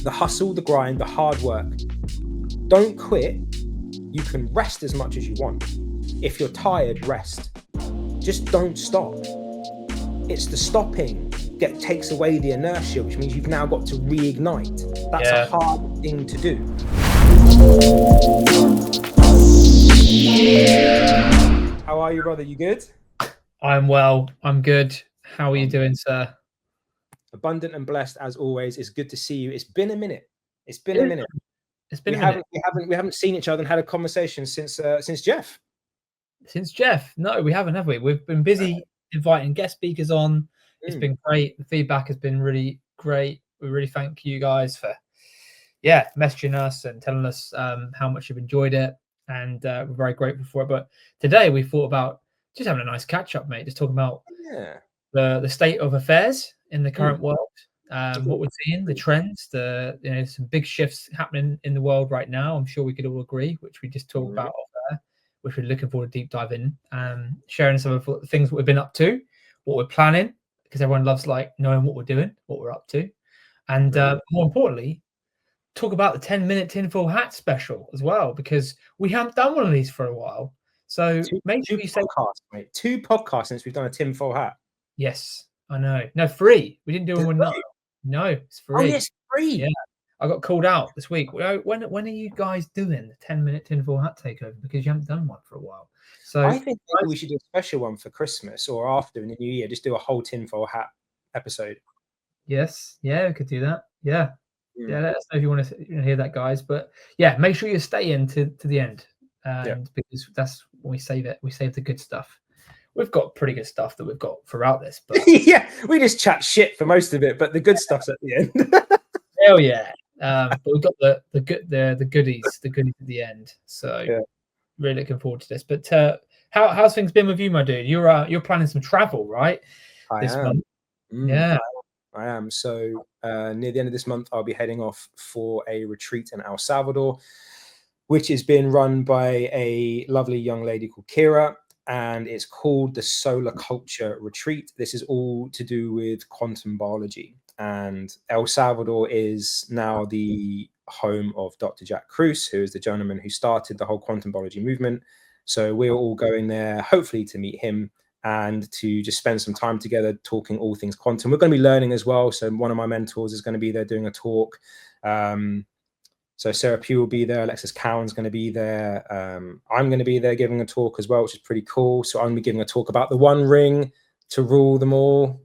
the hustle, the grind, the hard work. Don't quit. You can rest as much as you want. If you're tired, rest. Just don't stop. It's the stopping that takes away the inertia, which means you've now got to reignite. That's a hard thing to do. How are you, brother? You good? I'm well. I'm good. How are you doing, sir? Abundant and blessed as always. It's good to see you. It's been a minute. It's been a minute. We haven't seen each other and had a conversation since Jeff. Since Jeff? No, we haven't, have we? We've been busy inviting guest speakers on. It's been great. The feedback has been really great. We really thank you guys for messaging us and telling us how much you've enjoyed it, and we're very grateful for it. But today we thought about just having a nice catch up, mate. Just talking about the state of affairs in the current world, what we're seeing, the trends, some big shifts happening in the world right now. I'm sure we could all agree, which we just talked about off there, which we're looking forward to deep dive in, sharing some of the things that we've been up to, what we're planning, because everyone loves knowing what we're doing, what we're up to, and more importantly, talk about the 10-minute tinfoil hat special as well, because we haven't done one of these for a while. So make sure you say 2 podcasts since we've done a tinfoil hat. Yes, I know. No, free. We didn't do one. No, it's free. Oh, yes, free. Yeah, I got called out this week. When are you guys doing the 10-minute tinfoil hat takeover? Because you haven't done one for a while. So I think maybe we should do a special one for Christmas or after in the new year. Just do a whole tinfoil hat episode. Yes, we could do that. Yeah. Let us know if you want to hear that, guys. But yeah, make sure you stay in to the end, because that's when we save it. We save the good stuff. We've got pretty good stuff that we've got throughout this, but we just chat shit for most of it, but the good stuff's at the end. Hell yeah! But we've got the goodies at the end. So really looking forward to this. But how's things been with you, my dude? You're planning some travel, right? This month. I am. So near the end of this month, I'll be heading off for a retreat in El Salvador, which is being run by a lovely young lady called Kira. And it's called the Solar Culture Retreat. This is all to do with quantum biology. And El Salvador is now the home of Dr. Jack Kruse, who is the gentleman who started the whole quantum biology movement. So we're all going there, hopefully to meet him and to just spend some time together talking all things quantum. We're going to be learning as well. So one of my mentors is going to be there doing a talk. So Sarah Pugh will be there. Alexis Cowan's going to be there. I'm going to be there giving a talk as well, which is pretty cool. So I'm going to be giving a talk about the one ring to rule them all.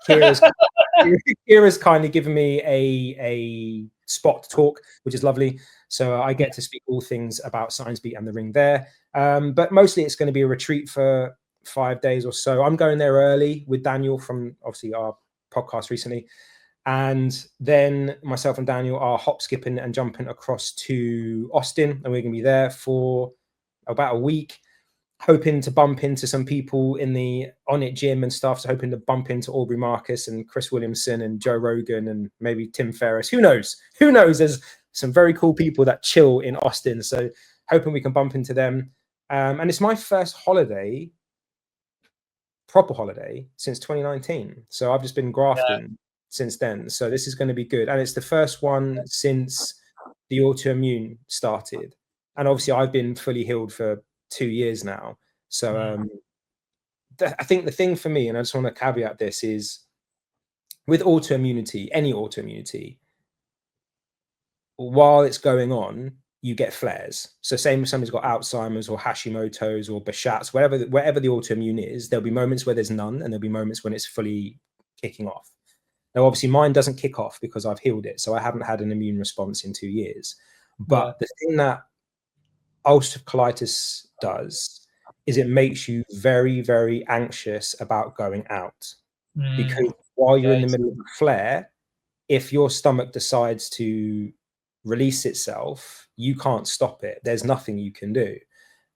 Kira's kindly given me a spot to talk, which is lovely. So I get to speak all things about Science Beat and the ring there. But mostly it's going to be a retreat for 5 days or so. I'm going there early with Daniel from obviously our podcast recently. And then myself and Daniel are hop, skipping and jumping across to Austin. And we're going to be there for about a week, hoping to bump into some people in the On It gym and stuff. So hoping to bump into Aubrey Marcus and Chris Williamson and Joe Rogan and maybe Tim Ferriss. Who knows? There's some very cool people that chill in Austin. So hoping we can bump into them. And it's my first proper holiday since 2019. So I've just been grafting since then. So this is going to be good. And it's the first one since the autoimmune started. And obviously I've been fully healed for 2 years now. So I think the thing for me, and I just want to caveat this, is with autoimmunity, any autoimmunity, while it's going on, you get flares. So same if somebody's got Alzheimer's or Hashimoto's or Behçet's, wherever the autoimmune is, there'll be moments where there's none and there'll be moments when it's fully kicking off. Now, obviously, mine doesn't kick off because I've healed it. So I haven't had an immune response in 2 years. But the thing that ulcerative colitis does is it makes you very, very anxious about going out. Because while you're in the middle of a flare, if your stomach decides to release itself, you can't stop it. There's nothing you can do.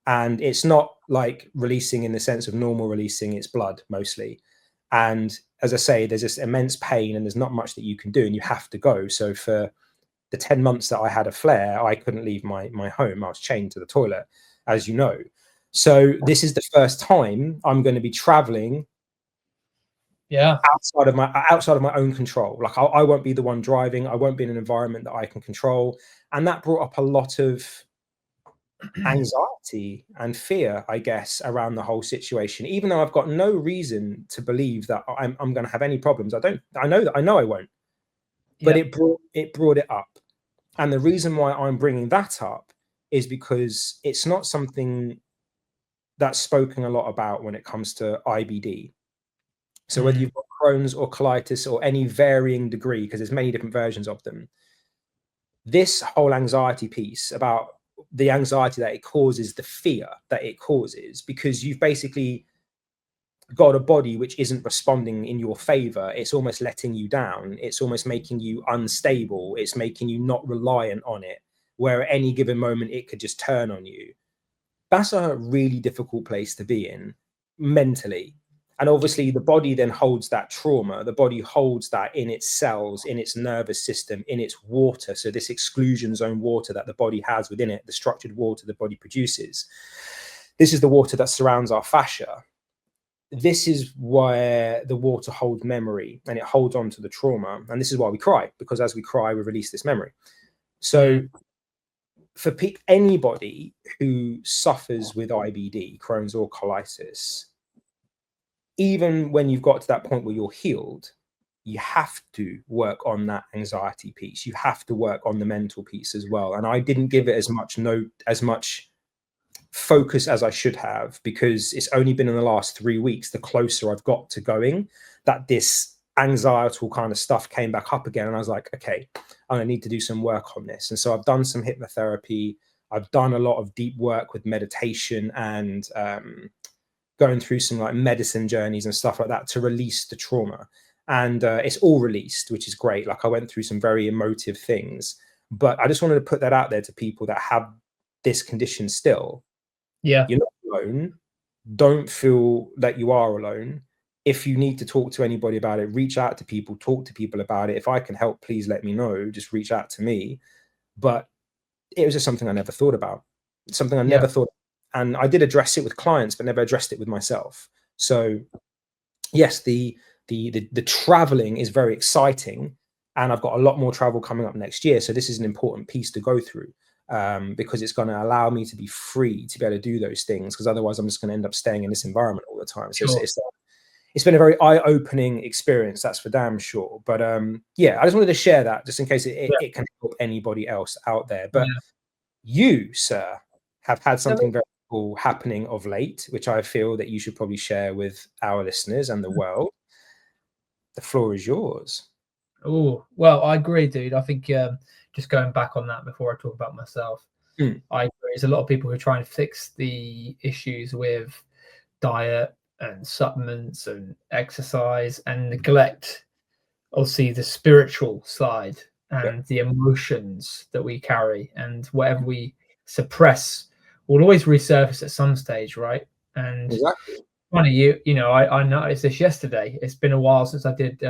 And it's not like releasing in the sense of normal releasing, it's blood mostly. And as I say, there's this immense pain and there's not much that you can do and you have to go. So for the 10 months that I had a flare, I couldn't leave my home. I was chained to the toilet, as you know. So this is the first time I'm going to be traveling Yeah. outside of my own control. Like I won't be the one driving. I won't be in an environment that I can control. And that brought up a lot of anxiety and fear, I guess, around the whole situation, even though I've got no reason to believe that I'm going to have any problems. I know I won't, but Yeah. it brought it up. And the reason why I'm bringing that up is because it's not something that's spoken a lot about when it comes to IBD. So whether you've got Crohn's or colitis or any varying degree, because there's many different versions of them, this whole anxiety piece about the anxiety that it causes, the fear that it causes, because you've basically got a body which isn't responding in your favor. It's almost letting you down. It's almost making you unstable. It's making you not reliant on it, where at any given moment it could just turn on you. That's a really difficult place to be in mentally. And obviously the body then holds that trauma. The body holds that in its cells, in its nervous system, in its water. So this exclusion zone water that the body has within it, the structured water the body produces, this is the water that surrounds our fascia. This is where the water holds memory, and it holds on to the trauma. And this is why we cry, because as we cry, we release this memory. So for anybody who suffers with IBD, Crohn's or colitis, even when you've got to that point where you're healed, you have to work on that anxiety piece. You have to work on the mental piece as well. And I didn't give it as much focus as I should have, because it's only been in the last 3 weeks, the closer I've got to going, that this anxietal kind of stuff came back up again. And I was like, okay, I'm gonna need to do some work on this. And so I've done some hypnotherapy. I've done a lot of deep work with meditation and going through some like medicine journeys and stuff like that to release the trauma. And it's all released, which is great. Like I went through some very emotive things, but I just wanted to put that out there to people that have this condition still. Yeah. You're not alone. Don't feel that you are alone. If you need to talk to anybody about it, reach out to people, talk to people about it. If I can help, please let me know. Just reach out to me. But it was just something I never thought about. Something I never thought. And I did address it with clients, but never addressed it with myself. So yes, the traveling is very exciting, and I've got a lot more travel coming up next year. So this is an important piece to go through, because it's going to allow me to be free to be able to do those things. Because otherwise, I'm just going to end up staying in this environment all the time. So it's been a very eye-opening experience, that's for damn sure. But yeah, I just wanted to share that just in case it can help anybody else out there. But you, sir, have had something very cool happening of late, which I feel that you should probably share with our listeners and the world. The floor is yours. Oh, well, I agree, dude. I think just going back on that before I talk about myself, I agree. There's a lot of people who are trying to fix the issues with diet and supplements and exercise and neglect, obviously, the spiritual side and the emotions that we carry, and whatever we suppress will always resurface at some stage, right? And funny, you know, I noticed this yesterday. It's been a while since I did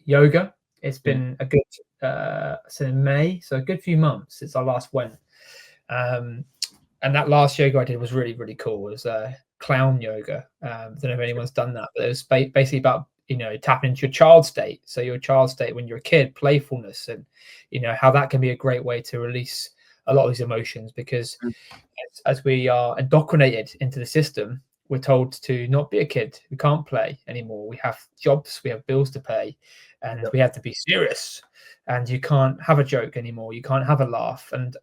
yoga. It's been a good so in May, so a good few months since I last went. And that last yoga I did was really, really cool. It was clown yoga. I don't know if anyone's done that, but it was basically about, you know, tapping into your child state. So your child state when you're a kid, playfulness, and you know how that can be a great way to release a lot of these emotions, because as we are indoctrinated into the system, we're told to not be a kid. We can't play anymore. We have jobs, we have bills to pay, and we have to be serious. And you can't have a joke anymore. You can't have a laugh. And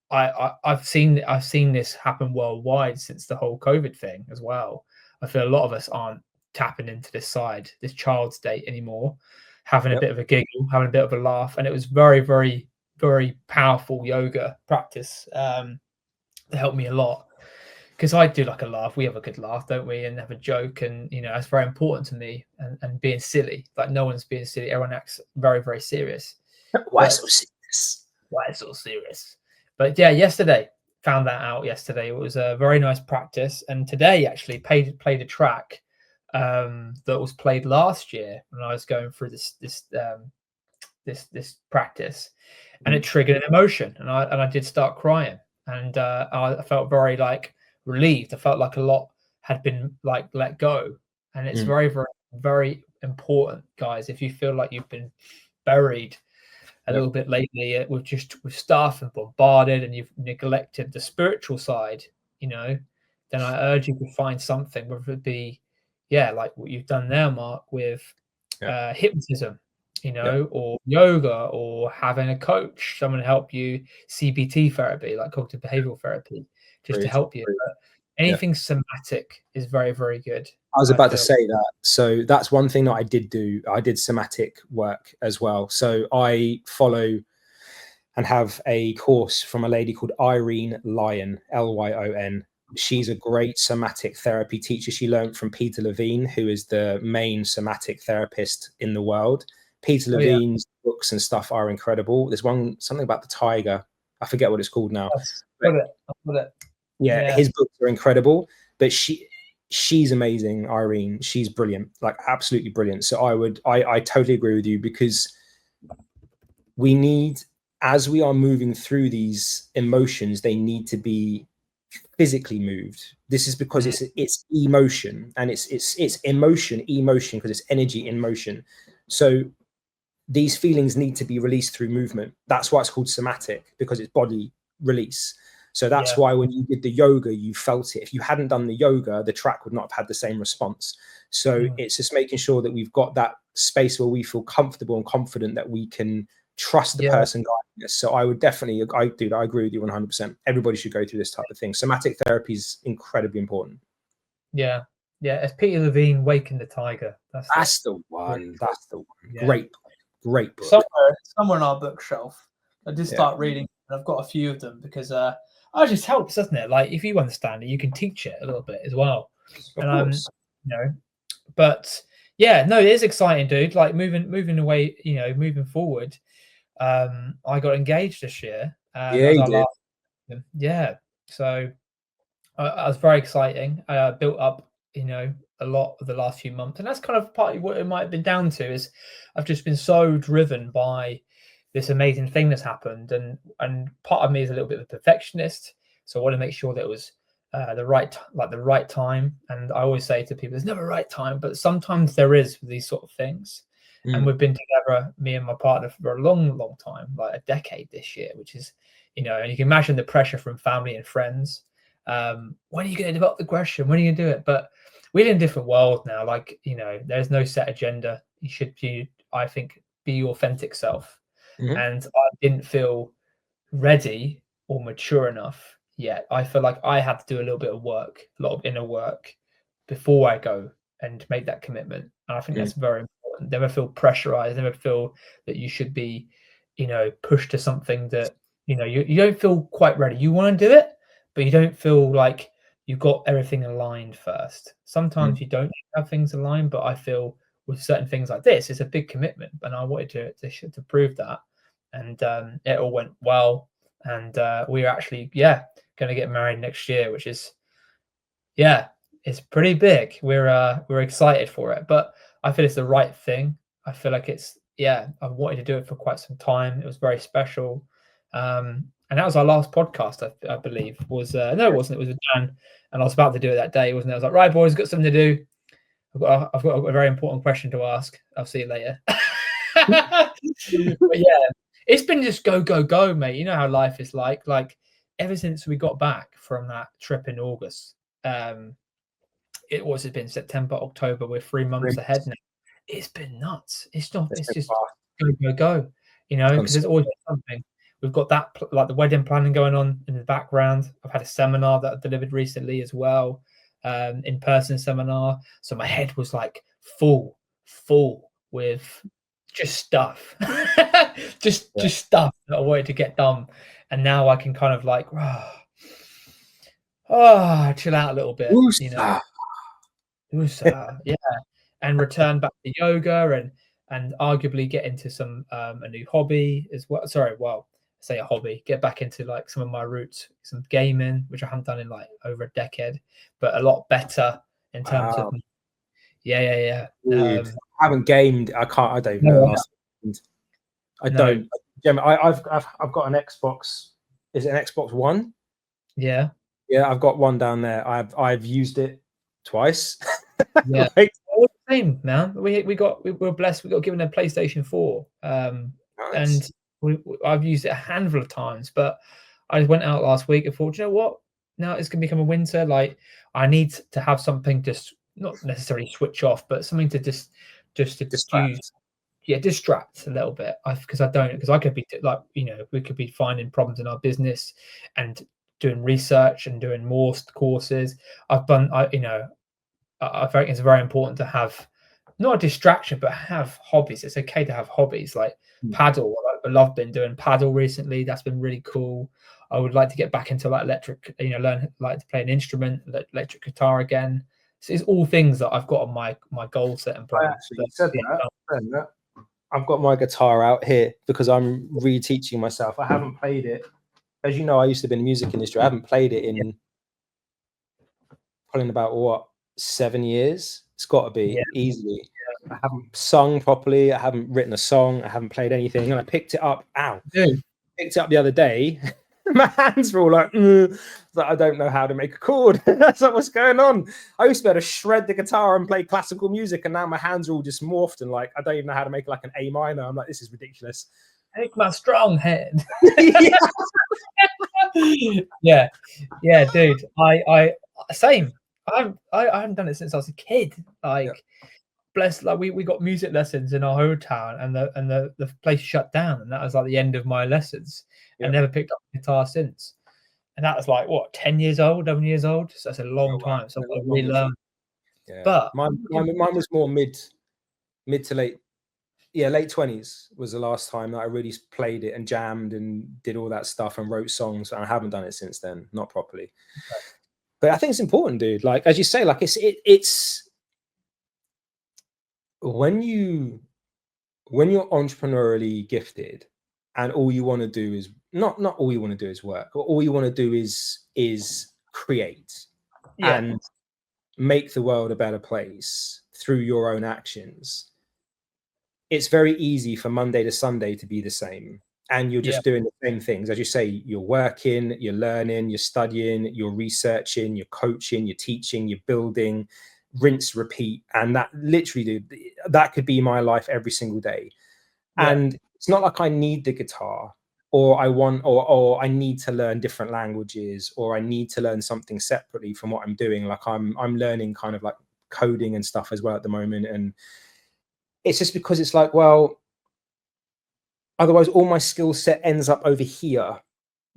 I've seen this happen worldwide since the whole COVID thing as well. I feel a lot of us aren't tapping into this side, this child state anymore, having a bit of a giggle, having a bit of a laugh. And it was very, very, very powerful yoga practice that helped me a lot, because I do like a laugh. We have a good laugh, don't we? And have a joke. And, you know, that's very important to me. And being silly, like no one's being silly. Everyone acts very, very serious. Why so serious? Why so serious? But yeah, yesterday, found that out yesterday. It was a very nice practice. And today actually played a track that was played last year when I was going through this practice, and it triggered an emotion, and I did start crying, and I felt very like relieved. I felt like a lot had been like let go, and it's very, very, very important, guys. If you feel like you've been buried a little bit lately with stuff and bombarded, and you've neglected the spiritual side, then I urge you to find something, whether it be, like what you've done now, Mark, with hypnotism, or yoga, or having a coach, someone to help you, CBT therapy, like cognitive behavioral therapy, just to help you. But anything somatic is very, very good. I was about to say that. So that's one thing that I did do. I did somatic work as well. So I follow and have a course from a lady called Irene Lyon, Lyon. She's a great somatic therapy teacher. She learned from Peter Levine, who is the main somatic therapist in the world. Peter Levine's books and stuff are incredible. There's something about the tiger. I forget what it's called now. I've got it. Yeah, his books are incredible. But she's amazing, Irene. She's brilliant, like absolutely brilliant. So I totally agree with you, because we need, as we are moving through these emotions, they need to be physically moved. This is because it's emotion, and it's emotion because it's energy in motion. So these feelings need to be released through movement. That's why it's called somatic, because it's body release. So that's why when you did the yoga, you felt it. If you hadn't done the yoga, the track would not have had the same response. So it's just making sure that we've got that space where we feel comfortable and confident that we can trust the person guiding us. So I would definitely, I agree with you 100%. Everybody should go through this type of thing. Somatic therapy is incredibly important. Yeah. It's Peter Levine, Waking the Tiger. That's the one. That's the one. Yeah. Great book. Somewhere on our bookshelf. I did start reading, and I've got a few of them, because it just helps, doesn't it? Like, if you understand it, you can teach it a little bit as well. Of course. But it is exciting, dude. Like moving away, moving forward. I got engaged this year. You did. So I was very exciting. I built up, a lot of the last few months, and that's kind of partly what it might have been down to, is I've just been so driven by this amazing thing that's happened, and part of me is a little bit of a perfectionist, so I want to make sure that it was the right time. And I always say to people, there's never a right time, but sometimes there is with these sort of things. And we've been together, me and my partner, for a long time, like a decade this year, which is, and you can imagine the pressure from family and friends. When are you going to develop the question? When are you going to do it? But we're in a different world now. Like, there's no set agenda. You should I think, be your authentic self. And I didn't feel ready or mature enough yet. I feel like I had to do a little bit of work, a lot of inner work, before I go and make that commitment. And I think that's very important. Never feel pressurized. Never feel that you should be, pushed to something that, you don't feel quite ready. You want to do it, but you don't feel like you've got everything aligned first. Sometimes you don't have things aligned, but I feel with certain things like this, it's a big commitment. And I wanted to prove that. And it all went well. And we're actually, going to get married next year, which is, it's pretty big. We're excited for it, but I feel it's the right thing. I feel like it's, I've wanted to do it for quite some time. It was very special. And that was our last podcast, I believe. Was no, it wasn't. It was with Dan, and I was about to do it that day, wasn't it? I was like, right, boys, got something to do. I've got a very important question to ask. I'll see you later. But it's been just go, mate. You know how life is like. Like, ever since we got back from that trip in August, it's been September, October. We're 3 months ahead now. It's been nuts. It's just go. Because there's always something. We've got that, like the wedding planning going on in the background. I've had a seminar that I delivered recently as well, in-person seminar. So my head was like full with just stuff, just stuff that I wanted to get done. And now I can kind of like, chill out a little bit, and return back to yoga and arguably get into some a new hobby as well. Say a hobby, get back into like some of my roots, some gaming, which I haven't done in like over a decade, but a lot better in terms of. I haven't gamed. I don't even know. I don't. I've got an Xbox. Is it an Xbox One? Yeah, I've got one down there. I've used it twice. Yeah. Same, man. We were blessed. We got given a PlayStation 4, and I've used it a handful of times. But I went out last week and thought, you know what? Now it's gonna become a winter. Like I need to have something, just not necessarily switch off, but something to just to use. Yeah, distract a little bit. Because I could be like, we could be finding problems in our business and doing research and doing more courses. I think it's very important to have not a distraction, but have hobbies. It's okay to have hobbies like paddle. I love been doing paddle recently. That's been really cool. I would like to get back into like electric, learn like to play an instrument, electric guitar again. So it's all things that I've got on my goal set and plan. I actually said that. I've got my guitar out here because I'm reteaching myself. I haven't played it. As you know, I used to be in the music industry. I haven't played it in probably about 7 years. It's got to be easily. I haven't sung properly. I haven't written a song. I haven't played anything. And I picked it up. Picked it up the other day. My hands were all like, I don't know how to make a chord. That's like, what's going on? I used to be able to shred the guitar and play classical music, and now my hands are all just morphed and like I don't even know how to make like an A minor. I'm like, this is ridiculous. Take my strong hand. yeah, dude. I same. I haven't done it since I was a kid. Like, bless. Like we got music lessons in our hometown, and the place shut down, and that was like the end of my lessons. I never picked up a guitar since, and that was like 10 years old, 11 years old. So that's a long time. So I've relearned. Yeah, but mine was more mid to late. Yeah, late 20s was the last time that I really played it and jammed and did all that stuff and wrote songs. And I haven't done it since then, not properly. Okay. But I think it's important, dude. Like, as you say, like it's when you're entrepreneurially gifted and all you want to do is not all you want to do is work, or all you want to do is create and make the world a better place through your own actions. It's very easy for Monday to Sunday to be the same. And you're just doing the same things. As you say, you're working, you're learning, you're studying, you're researching, you're coaching, you're teaching, you're building, rinse, repeat. And that literally, dude, that could be my life every single day. And it's not like I need the guitar or I want, or I need to learn different languages, or I need to learn something separately from what I'm doing. Like I'm learning kind of like coding and stuff as well at the moment. And it's just because it's like, well, otherwise all my skill set ends up over here.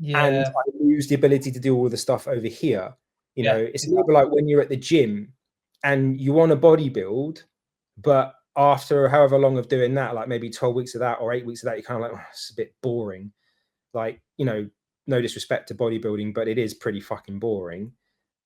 And I lose the ability to do all the stuff over here. You know, it's a little bit like when you're at the gym and you want to bodybuild, but after however long of doing that, like maybe 12 weeks of that or 8 weeks of that, you're kind of like, oh, it's a bit boring. Like, you know, no disrespect to bodybuilding, but it is pretty fucking boring.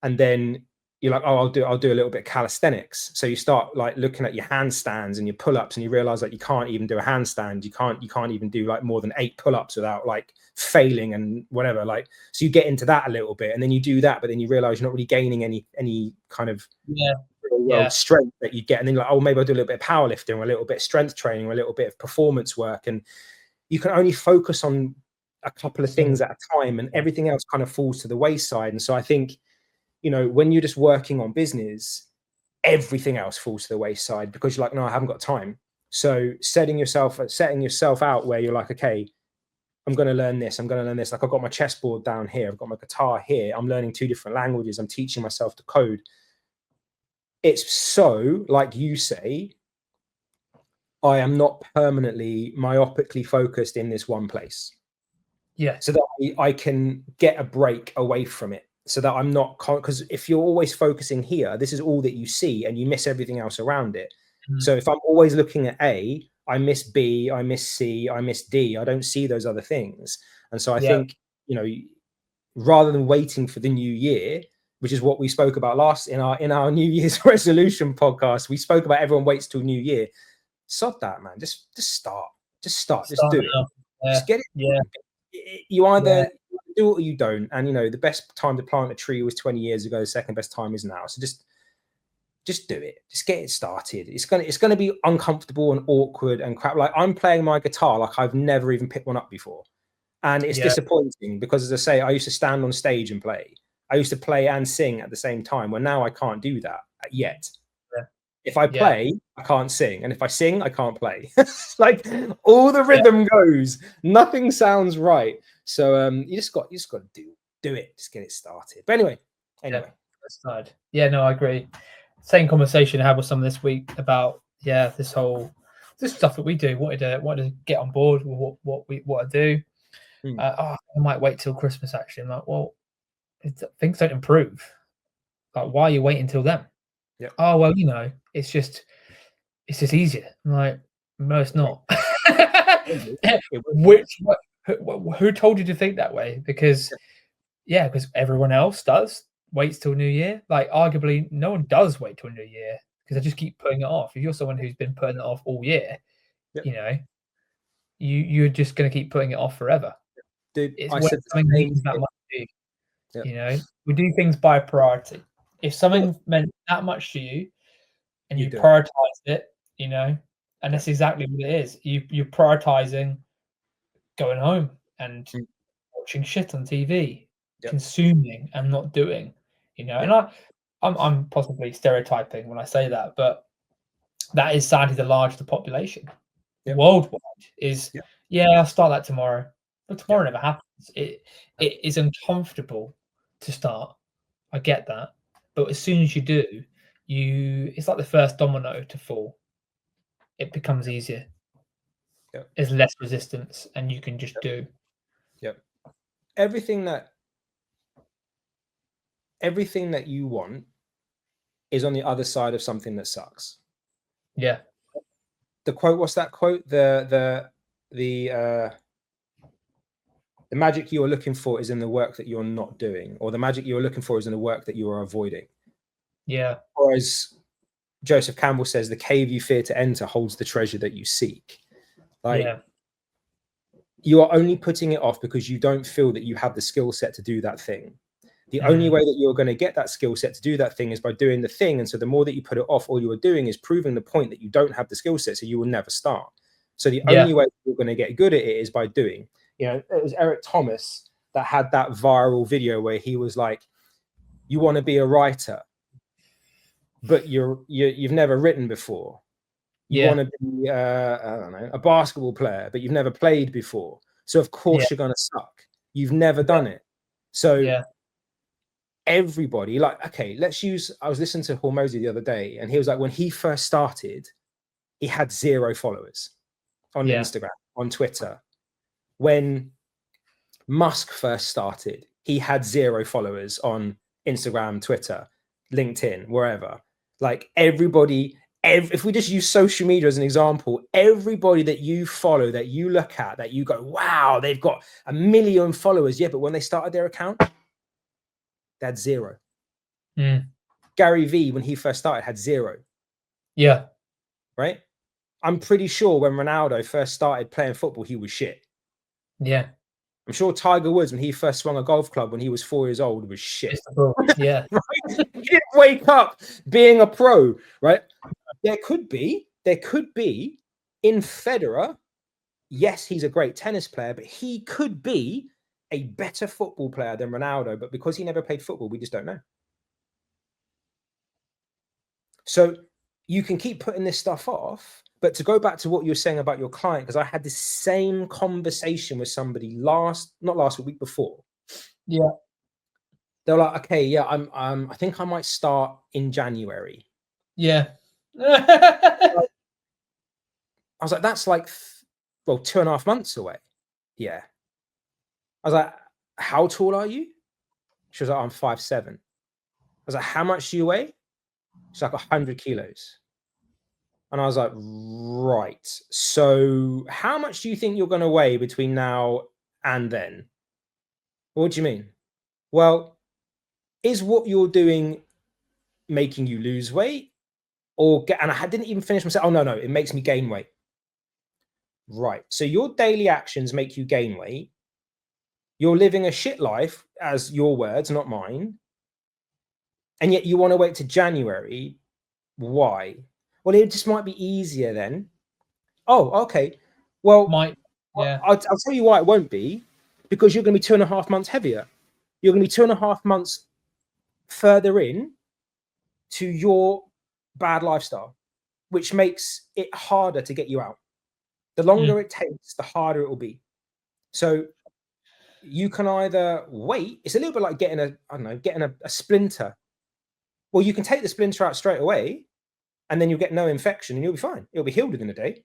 And then you're like, oh, I'll do a little bit of calisthenics. So you start like looking at your handstands and your pull-ups, and you realize that you can't even do a handstand. You can't even do like more than 8 pull-ups without like failing and whatever. Like, so you get into that a little bit, and then you do that, but then you realize you're not really gaining any kind of strength that you get. And then you're like, oh, maybe I'll do a little bit of powerlifting or a little bit of strength training or a little bit of performance work. And you can only focus on a couple of things at a time, and everything else kind of falls to the wayside. And so I think, you know, when you're just working on business, everything else falls to the wayside because you're like, no, I haven't got time. So setting yourself out where you're like, okay, I'm going to learn this. Like I've got my chessboard down here. I've got my guitar here. I'm learning 2 different languages. I'm teaching myself to code. It's so, like you say, I am not permanently myopically focused in this one place. Yeah. So that I can get a break away from it. So that I'm not, because if you're always focusing here, this is all that you see and you miss everything else around it. So if I'm always looking at A, I miss B, I miss C, I miss D. I don't see those other things. And so I think, you know, rather than waiting for the new year, which is what we spoke about last in our New Year's resolution podcast, we spoke about everyone waits till New Year. Sod that, man. Just start. Just do it. Just get it. You either do it or you don't. And you know, the best time to plant a tree was 20 years ago. The second best time is now. So just do it. Just get it started. It's gonna be uncomfortable and awkward and crap. Like I'm playing my guitar like I've never even picked one up before. And it's disappointing because, as I say, I used to stand on stage and play. I used to play and sing at the same time. Well, now I can't do that yet. If I play, I can't sing, and if I sing, I can't play. Like all the rhythm goes, nothing sounds right. So you just got to do it, just get it started. But anyway. Yeah, no, I agree. Same conversation I had with someone this week about this stuff that we do. What to get on board with what I do. I might wait till Christmas. Actually, I'm like, well, things don't improve. Like, why are you waiting till then? Yeah. Oh well, it's just easier. I'm like, no, it's not. Who told you to think that way? Because everyone else waits till New Year. Like, arguably, no one does wait till New Year because they just keep putting it off. If you're someone who's been putting it off all year, you're just going to keep putting it off forever. Dude, it's when something means that much to you. We do things by priority. If something meant that much to you and you prioritize it, and that's exactly what it is. You're prioritizing going home and watching shit on TV, consuming and not doing, and I'm possibly stereotyping when I say that, but that is sadly the large of the population worldwide is I'll start that tomorrow, but tomorrow never happens. It is uncomfortable to start. I get that, but as soon as you do, it's like the first domino to fall. It becomes easier. There's less resistance, and you can just do. Everything that you want is on the other side of something that sucks. Yeah. The quote, what's that quote? The magic you're looking for is in the work that you're not doing, or the magic you're looking for is in the work that you are avoiding. Yeah. Or as Joseph Campbell says, the cave you fear to enter holds the treasure that you seek. Like, you are only putting it off because you don't feel that you have the skill set to do that thing. The only way that you're going to get that skill set to do that thing is by doing the thing. And so the more that you put it off, all you are doing is proving the point that you don't have the skill set, so you will never start. So the only way you're going to get good at it is by doing. It was Eric Thomas that had that viral video where he was like, you want to be a writer, but you've never written before. You want to be I don't know, a basketball player, but you've never played before. So of course you're going to suck. You've never done it. So everybody, like, okay, I was listening to Hormozy the other day, and he was like, when he first started, he had 0 followers on Instagram, on Twitter. When Musk first started, he had 0 followers on Instagram, Twitter, LinkedIn, wherever. Like, everybody, if we just use social media as an example, everybody that you follow, that you look at, that you go, wow, they've got 1 million followers. Yeah, but when they started their account, they had 0. Gary Vee, when he first started, had 0. Yeah. Right? I'm pretty sure when Ronaldo first started playing football, he was shit. Yeah. I'm sure Tiger Woods, when he first swung a golf club when he was 4 years old, was shit. Yeah. Right? He didn't wake up being a pro, right? There could be in Federer, yes, he's a great tennis player, but he could be a better football player than Ronaldo, but because he never played football, we just don't know. So you can keep putting this stuff off, but to go back to what you were saying about your client, because I had this same conversation with somebody week before. Yeah. They're like, okay, yeah, I think I might start in January. Yeah. I was like, that's like, 2.5 months away. Yeah. I was like, how tall are you? She was like, I'm 5'7". I was like, how much do you weigh? She's like, 100 kilos. And I was like, right. So how much do you think you're going to weigh between now and then? What do you mean? Well, is what you're doing making you lose weight? And I didn't even finish myself. Oh, no, it makes me gain weight. Right. So your daily actions make you gain weight. You're living a shit life, as your words, not mine. And yet you want to wait to January. Why? Well, it just might be easier then. Oh, okay. Well, I'll tell you why it won't be, because you're going to be 2.5 months heavier. You're going to be 2.5 months further in to your bad lifestyle. which makes it harder to get you out. The longer it takes, the harder it will be. So you can either wait. It's a little bit like getting a splinter. Well, you can take the splinter out straight away, and then you'll get no infection and you'll be fine. It'll be healed within a day.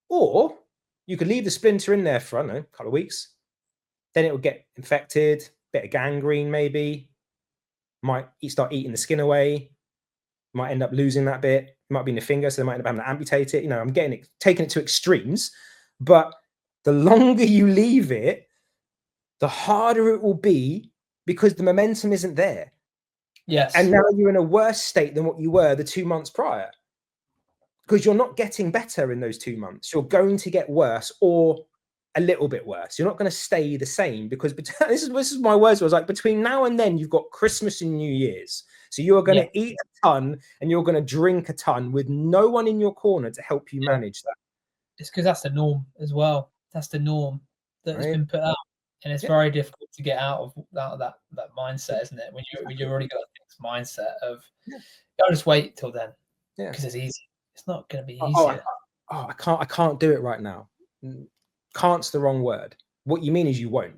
Or you could leave the splinter in there for, I don't know, a couple of weeks. Then it will get infected, bit of gangrene maybe. Might start eating the skin away. Might end up losing that bit. It might be in the finger, so they might end up having to amputate it. I'm taking it to extremes. But the longer you leave it, the harder it will be, because the momentum isn't there. Yes. And now you're in a worse state than what you were the 2 months prior, because you're not getting better in those 2 months. You're going to get worse, or a little bit worse. You're not going to stay the same, because this is my words. I was like, between now and then, you've got Christmas and New Year's. So you are going to eat a ton and you're going to drink a ton with no one in your corner to help you manage that. It's because that's the norm as well. That's the norm that has been put out. And it's very difficult to get out of that mindset, isn't it? When you've already got this mindset of, I'll just wait till then, because it's easy. It's not going to be easier. I can't do it right now. Can't's the wrong word. What you mean is you won't.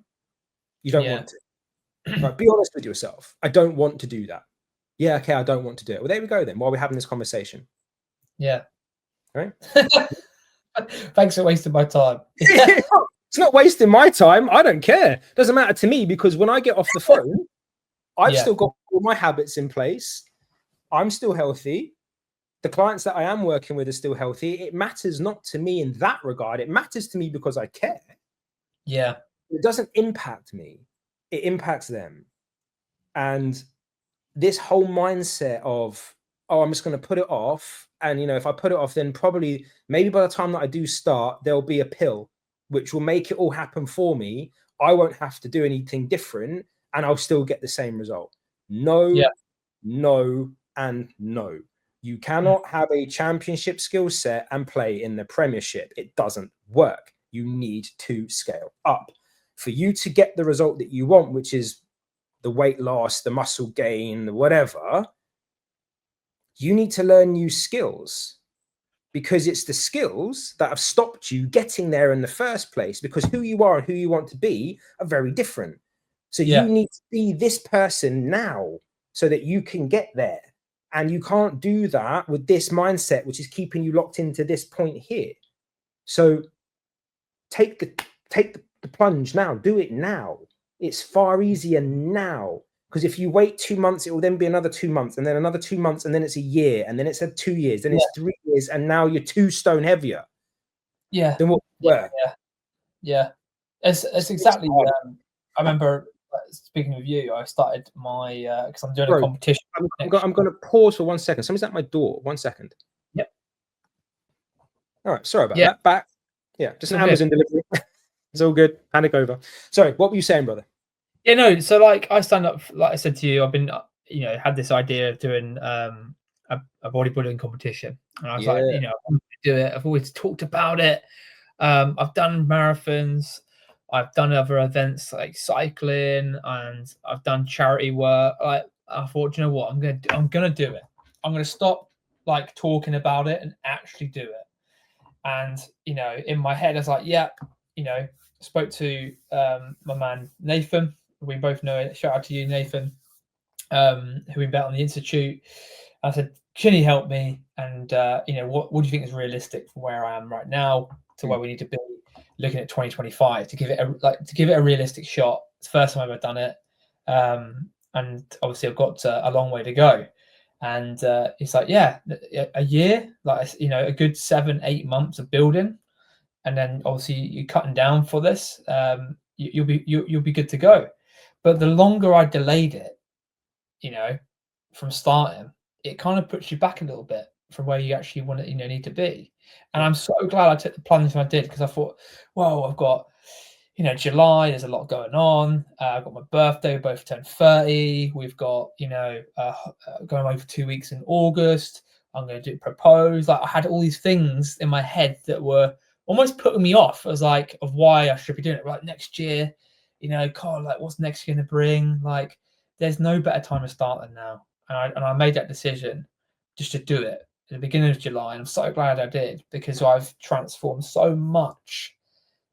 You don't want to. Right, be honest with yourself. I don't want to do that. Yeah, okay, I don't want to do it. Well, there we go then. While we're having this conversation. Yeah. Right. Thanks for wasting my time. It's not wasting my time. I don't care. Doesn't matter to me, because when I get off the phone, I've still got all my habits in place. I'm still healthy. The clients that I am working with are still healthy. It matters not to me in that regard. It matters to me because I care. Yeah. It doesn't impact me. It impacts them. And this whole mindset of, I'm just going to put it off. And, if I put it off, then probably maybe by the time that I do start, there'll be a pill which will make it all happen for me. I won't have to do anything different, and I'll still get the same result. No, no, and no. You cannot have a championship skill set and play in the Premiership. It doesn't work. You need to scale up. For you to get the result that you want, which is the weight loss, the muscle gain, whatever, you need to learn new skills, because it's the skills that have stopped you getting there in the first place, because who you are and who you want to be are very different. So you need to be this person now so that you can get there. And you can't do that with this mindset, which is keeping you locked into this point here. So take the plunge now. Do it now. It's far easier now. Because if you wait 2 months, it will then be another 2 months, and then another 2 months, and then it's a year, and then it's 2 years, then it's 3 years, and now you're 2 stone heavier. Yeah. Than what you were. Yeah. It's exactly. I remember speaking with you. I started my because I'm doing a competition. I'm going to pause for 1 second. Somebody's at my door. 1 second. Yep. All right. Sorry about that. Back. Yeah. Just an Amazon delivery. It's all good. Panic over. Sorry. What were you saying, brother? Yeah, no. So like I stand up, like I said to you, I've been, had this idea of doing a bodybuilding competition, and I was like, I want to do it. I've always talked about it. I've done marathons, I've done other events like cycling, and I've done charity work. Like I thought, you know what, I'm gonna do it. I'm gonna stop like talking about it and actually do it. And in my head, I was like, spoke to my man Nathan. We both know it. Shout out to you, Nathan, who we met on the Institute. I said, can you help me? And what do you think is realistic from where I am right now to where we need to be looking at 2025 to give it a realistic shot? It's the first time I've ever done it, and obviously I've got a long way to go. And it's like, a year, like a good 7-8 months of building, and then obviously you're cutting down for this. You'll be good to go. But the longer I delayed it, from starting, it kind of puts you back a little bit from where you actually want to, need to be. And I'm so glad I took the plunge when I did, because I thought, well, I've got, July, there's a lot going on. I've got my birthday, we both turned 30. We've got, going away for 2 weeks in August. I'm going to propose. Like I had all these things in my head that were almost putting me off of why I should be doing it. Like next year, God, like what's next year going to bring? Like there's no better time to start than now. And I made that decision just to do it. in the beginning of July, and I'm so glad I did, because I've transformed so much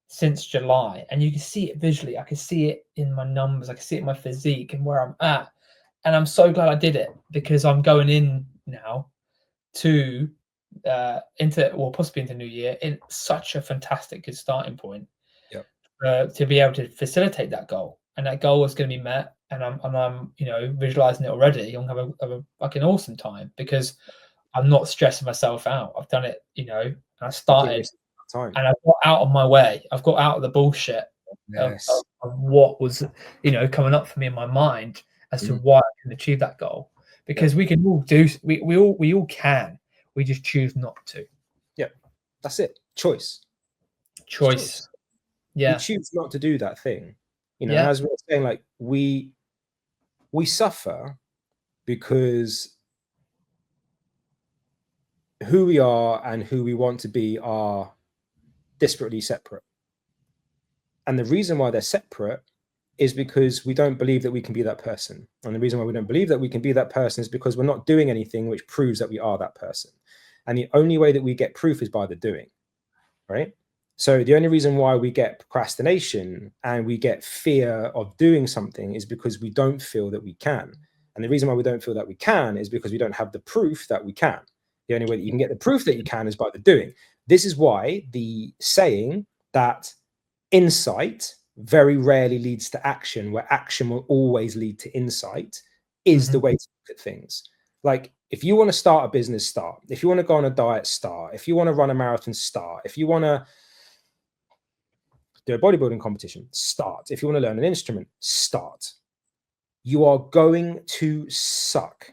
since July, and you can see it visually. I can see it in my numbers, I can see it in my physique and where I'm at, and I'm so glad I did it, because I'm going in now to possibly into New Year in such a fantastic good starting point. To be able to facilitate that goal, and that goal is going to be met, and I'm visualizing it already. I'm gonna have a fucking awesome time, because I'm not stressing myself out. I've done it, and I started, and I've got out of my way. I've got out of the bullshit of what was, coming up for me in my mind as to why I can achieve that goal. Because we can all do, we all can. We just choose not to. Yeah, that's it. Choice. Yeah, we choose not to do that thing, and as we were saying, like we suffer because who we are and who we want to be are desperately separate, and the reason why they're separate is because we don't believe that we can be that person, and the reason why we don't believe that we can be that person is because we're not doing anything which proves that we are that person, and the only way that we get proof is by the doing, right? So the only reason why we get procrastination and we get fear of doing something is because we don't feel that we can. And the reason why we don't feel that we can is because we don't have the proof that we can. The only way that you can get the proof that you can is by the doing. This is why the saying that insight very rarely leads to action, where action will always lead to insight, is the way to look at things. Like, if you want to start a business, start. If you want to go on a diet, start. If you want to run a marathon, start. If you want to do a bodybuilding competition, start. If you want to learn an instrument, start. You are going to suck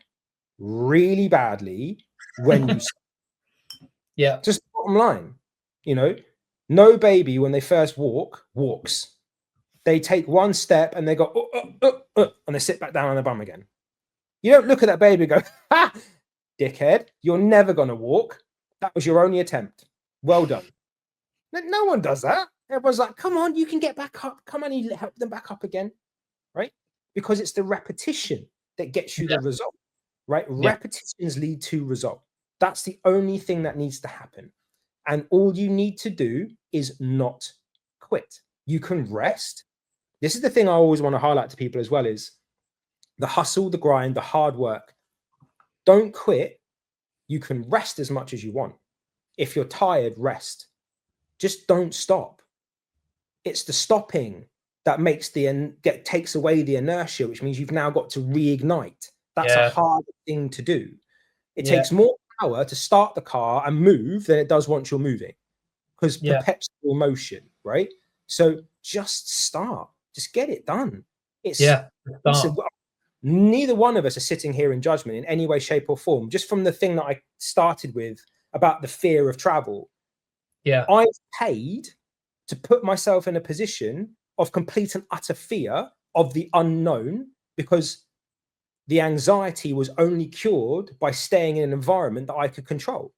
really badly when you start. Yeah. Just bottom line, no baby when they first walks. They take one step and they go, and they sit back down on their bum again. You don't look at that baby and go, ha, dickhead, you're never going to walk. That was your only attempt. Well done. No one does that. Everyone's like, come on, you can get back up. Come on, you help them back up again, right? Because it's the repetition that gets you the result, right? Repetitions lead to result. That's the only thing that needs to happen. And all you need to do is not quit. You can rest. This is the thing I always want to highlight to people as well, is the hustle, the grind, the hard work. Don't quit. You can rest as much as you want. If you're tired, rest. Just don't stop. It's the stopping that takes away the inertia, which means you've now got to reignite. That's a hard thing to do. It takes more power to start the car and move than it does once you're moving, because perpetual motion, right? So just start. Just get it done. Neither one of us are sitting here in judgment in any way, shape, or form. Just from the thing that I started with about the fear of travel. I've paid to put myself in a position of complete and utter fear of the unknown, because the anxiety was only cured by staying in an environment that I could control.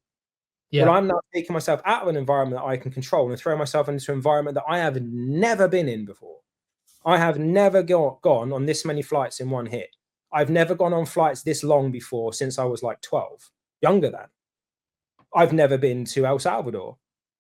Well, I'm now taking myself out of an environment that I can control and throwing myself into an environment that I have never been in before. I have never gone on this many flights in one hit. I've never gone on flights this long before since I was like 12, younger than. I've never been to El Salvador.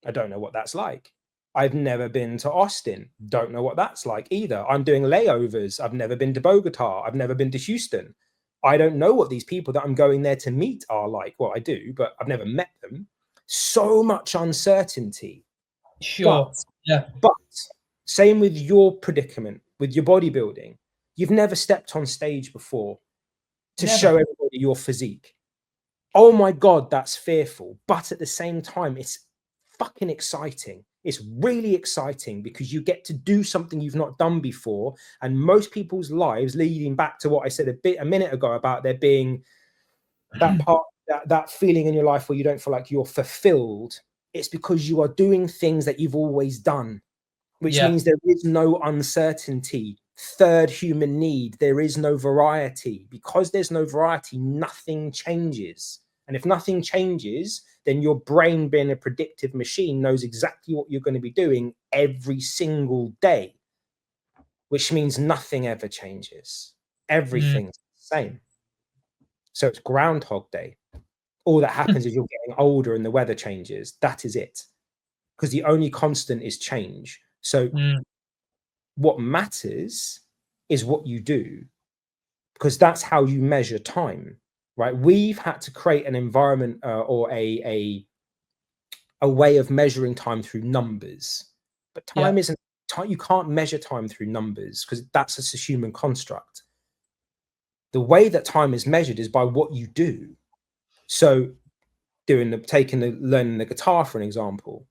I don't know what that's like. I've never been to Austin. Don't know what that's like either. I'm doing layovers. I've never been to Bogota. I've never been to Houston. I don't know what these people that I'm going there to meet are like. Well, I do, but I've never met them. So much uncertainty. Sure. But same with your predicament, with your bodybuilding. You've never stepped on stage before to show everybody your physique. Oh my God, that's fearful. But at the same time, it's fucking exciting. It's really exciting because you get to do something you've not done before. And most people's lives, leading back to what I said a minute ago about there being that part, that feeling in your life where you don't feel like you're fulfilled, it's because you are doing things that you've always done, which means there is no uncertainty. Third human need, there is no variety. Because there's no variety, nothing changes. And if nothing changes, then your brain, being a predictive machine, knows exactly what you're going to be doing every single day, which means nothing ever changes. Everything's the same. So it's Groundhog Day. All that happens is you're getting older and the weather changes. That is it. Because the only constant is change. So what matters is what you do, because that's how you measure time, right? We've had to create an environment or a way of measuring time through numbers, but time isn't time. You can't measure time through numbers because that's just a human construct. The way that time is measured is by what you do. So learning the guitar, for an example,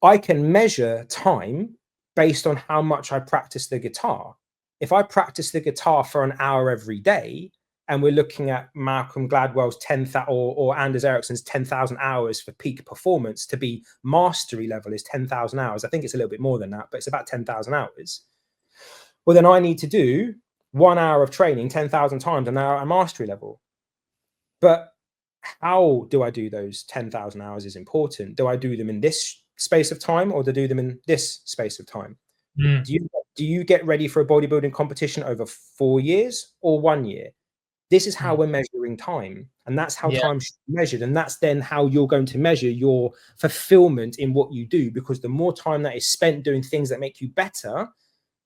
I can measure time based on how much I practice the guitar. If I practice the guitar for an hour every day, and we're looking at Malcolm Gladwell's 10,000 or Anders Ericsson's 10,000 hours for peak performance, to be mastery level is 10,000 hours. I think it's a little bit more than that, but it's about 10,000 hours. Well, then I need to do 1 hour of training 10,000 times an hour at mastery level. But how do I do those 10,000 hours is important. Do I do them in this space of time, or do I do them in this space of time? Do you get ready for a bodybuilding competition over 4 years or 1 year? This is how we're measuring time, and that's how time should be measured. And that's then how you're going to measure your fulfillment in what you do, because the more time that is spent doing things that make you better,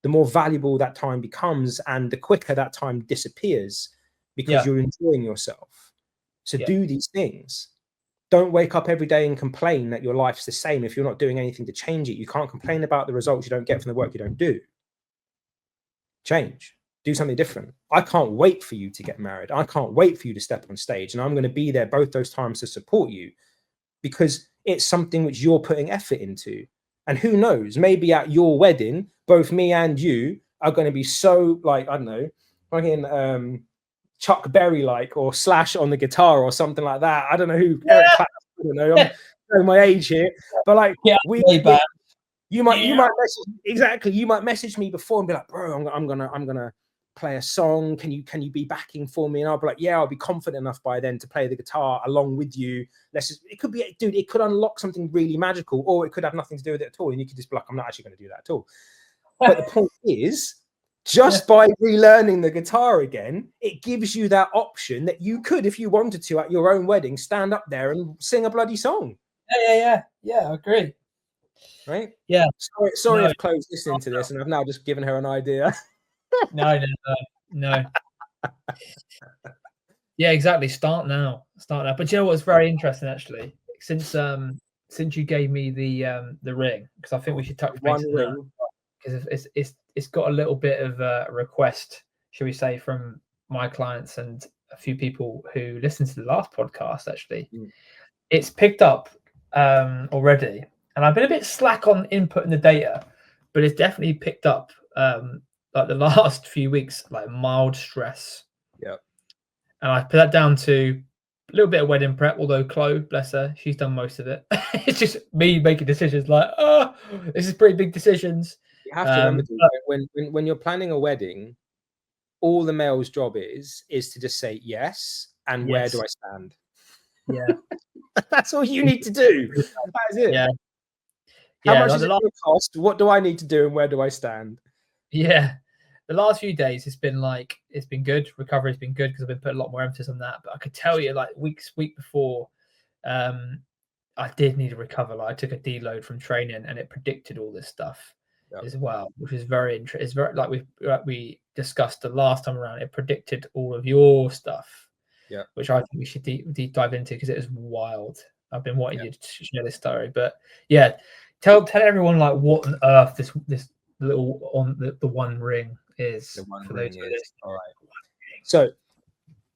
the more valuable that time becomes, and the quicker that time disappears because you're enjoying yourself. So do these things. Don't wake up every day and complain that your life's the same if you're not doing anything to change it. You can't complain about the results you don't get from the work you don't do. Change. Do something different. I can't wait for you to get married. I can't wait for you to step on stage, and I'm going to be there both those times to support you, because it's something which you're putting effort into. And who knows, maybe at your wedding, both me and you are going to be so, like, I don't know, fucking Chuck Berry like, or Slash on the guitar or something like that. I don't know who. Eric Clapton, I don't know. I'm showing my age here, but like, you might message, you might message me before and be like, bro, I'm gonna play a song. Can you be backing for me? And I'll be like, yeah, I'll be confident enough by then to play the guitar along with you. It could be, dude, it could unlock something really magical, or it could have nothing to do with it at all. And you could just be like, I'm not actually going to do that at all. But the point is, just by relearning the guitar again, it gives you that option that you could, if you wanted to, at your own wedding, stand up there and sing a bloody song. Yeah, I agree. Right? Yeah. Sorry if Chloe's listening to this and I've now just given her an idea. No. Yeah, exactly. Start now. But you know what's very interesting, actually, since you gave me the ring, because I think we should touch base on that, because it's got a little bit of a request, shall we say, from my clients and a few people who listened to the last podcast. Actually, it's picked up already, and I've been a bit slack on inputting the data, but it's definitely picked up like the last few weeks, like mild stress. Yeah. And I put that down to a little bit of wedding prep, although Chloe, bless her, she's done most of it. It's just me making decisions like, oh, this is pretty big decisions. You have to remember, when you're planning a wedding, all the male's job is to just say yes, and where do I stand? Yeah. That's all you need to do. That is it. Yeah. How much is it going to cost? What do I need to do, and where do I stand? Yeah. The last few days, it's been good. Recovery's been good because I've been putting a lot more emphasis on that. But I could tell you, like week before, I did need to recover. Like I took a deload from training, and it predicted all this stuff as well, which is very interesting. It's very, like we discussed the last time around. It predicted all of your stuff, which I think we should deep dive into, because it is wild. I've been wanting you to share this story, but yeah, tell everyone like what on earth this little on the One Ring is. The One Ring is all right. So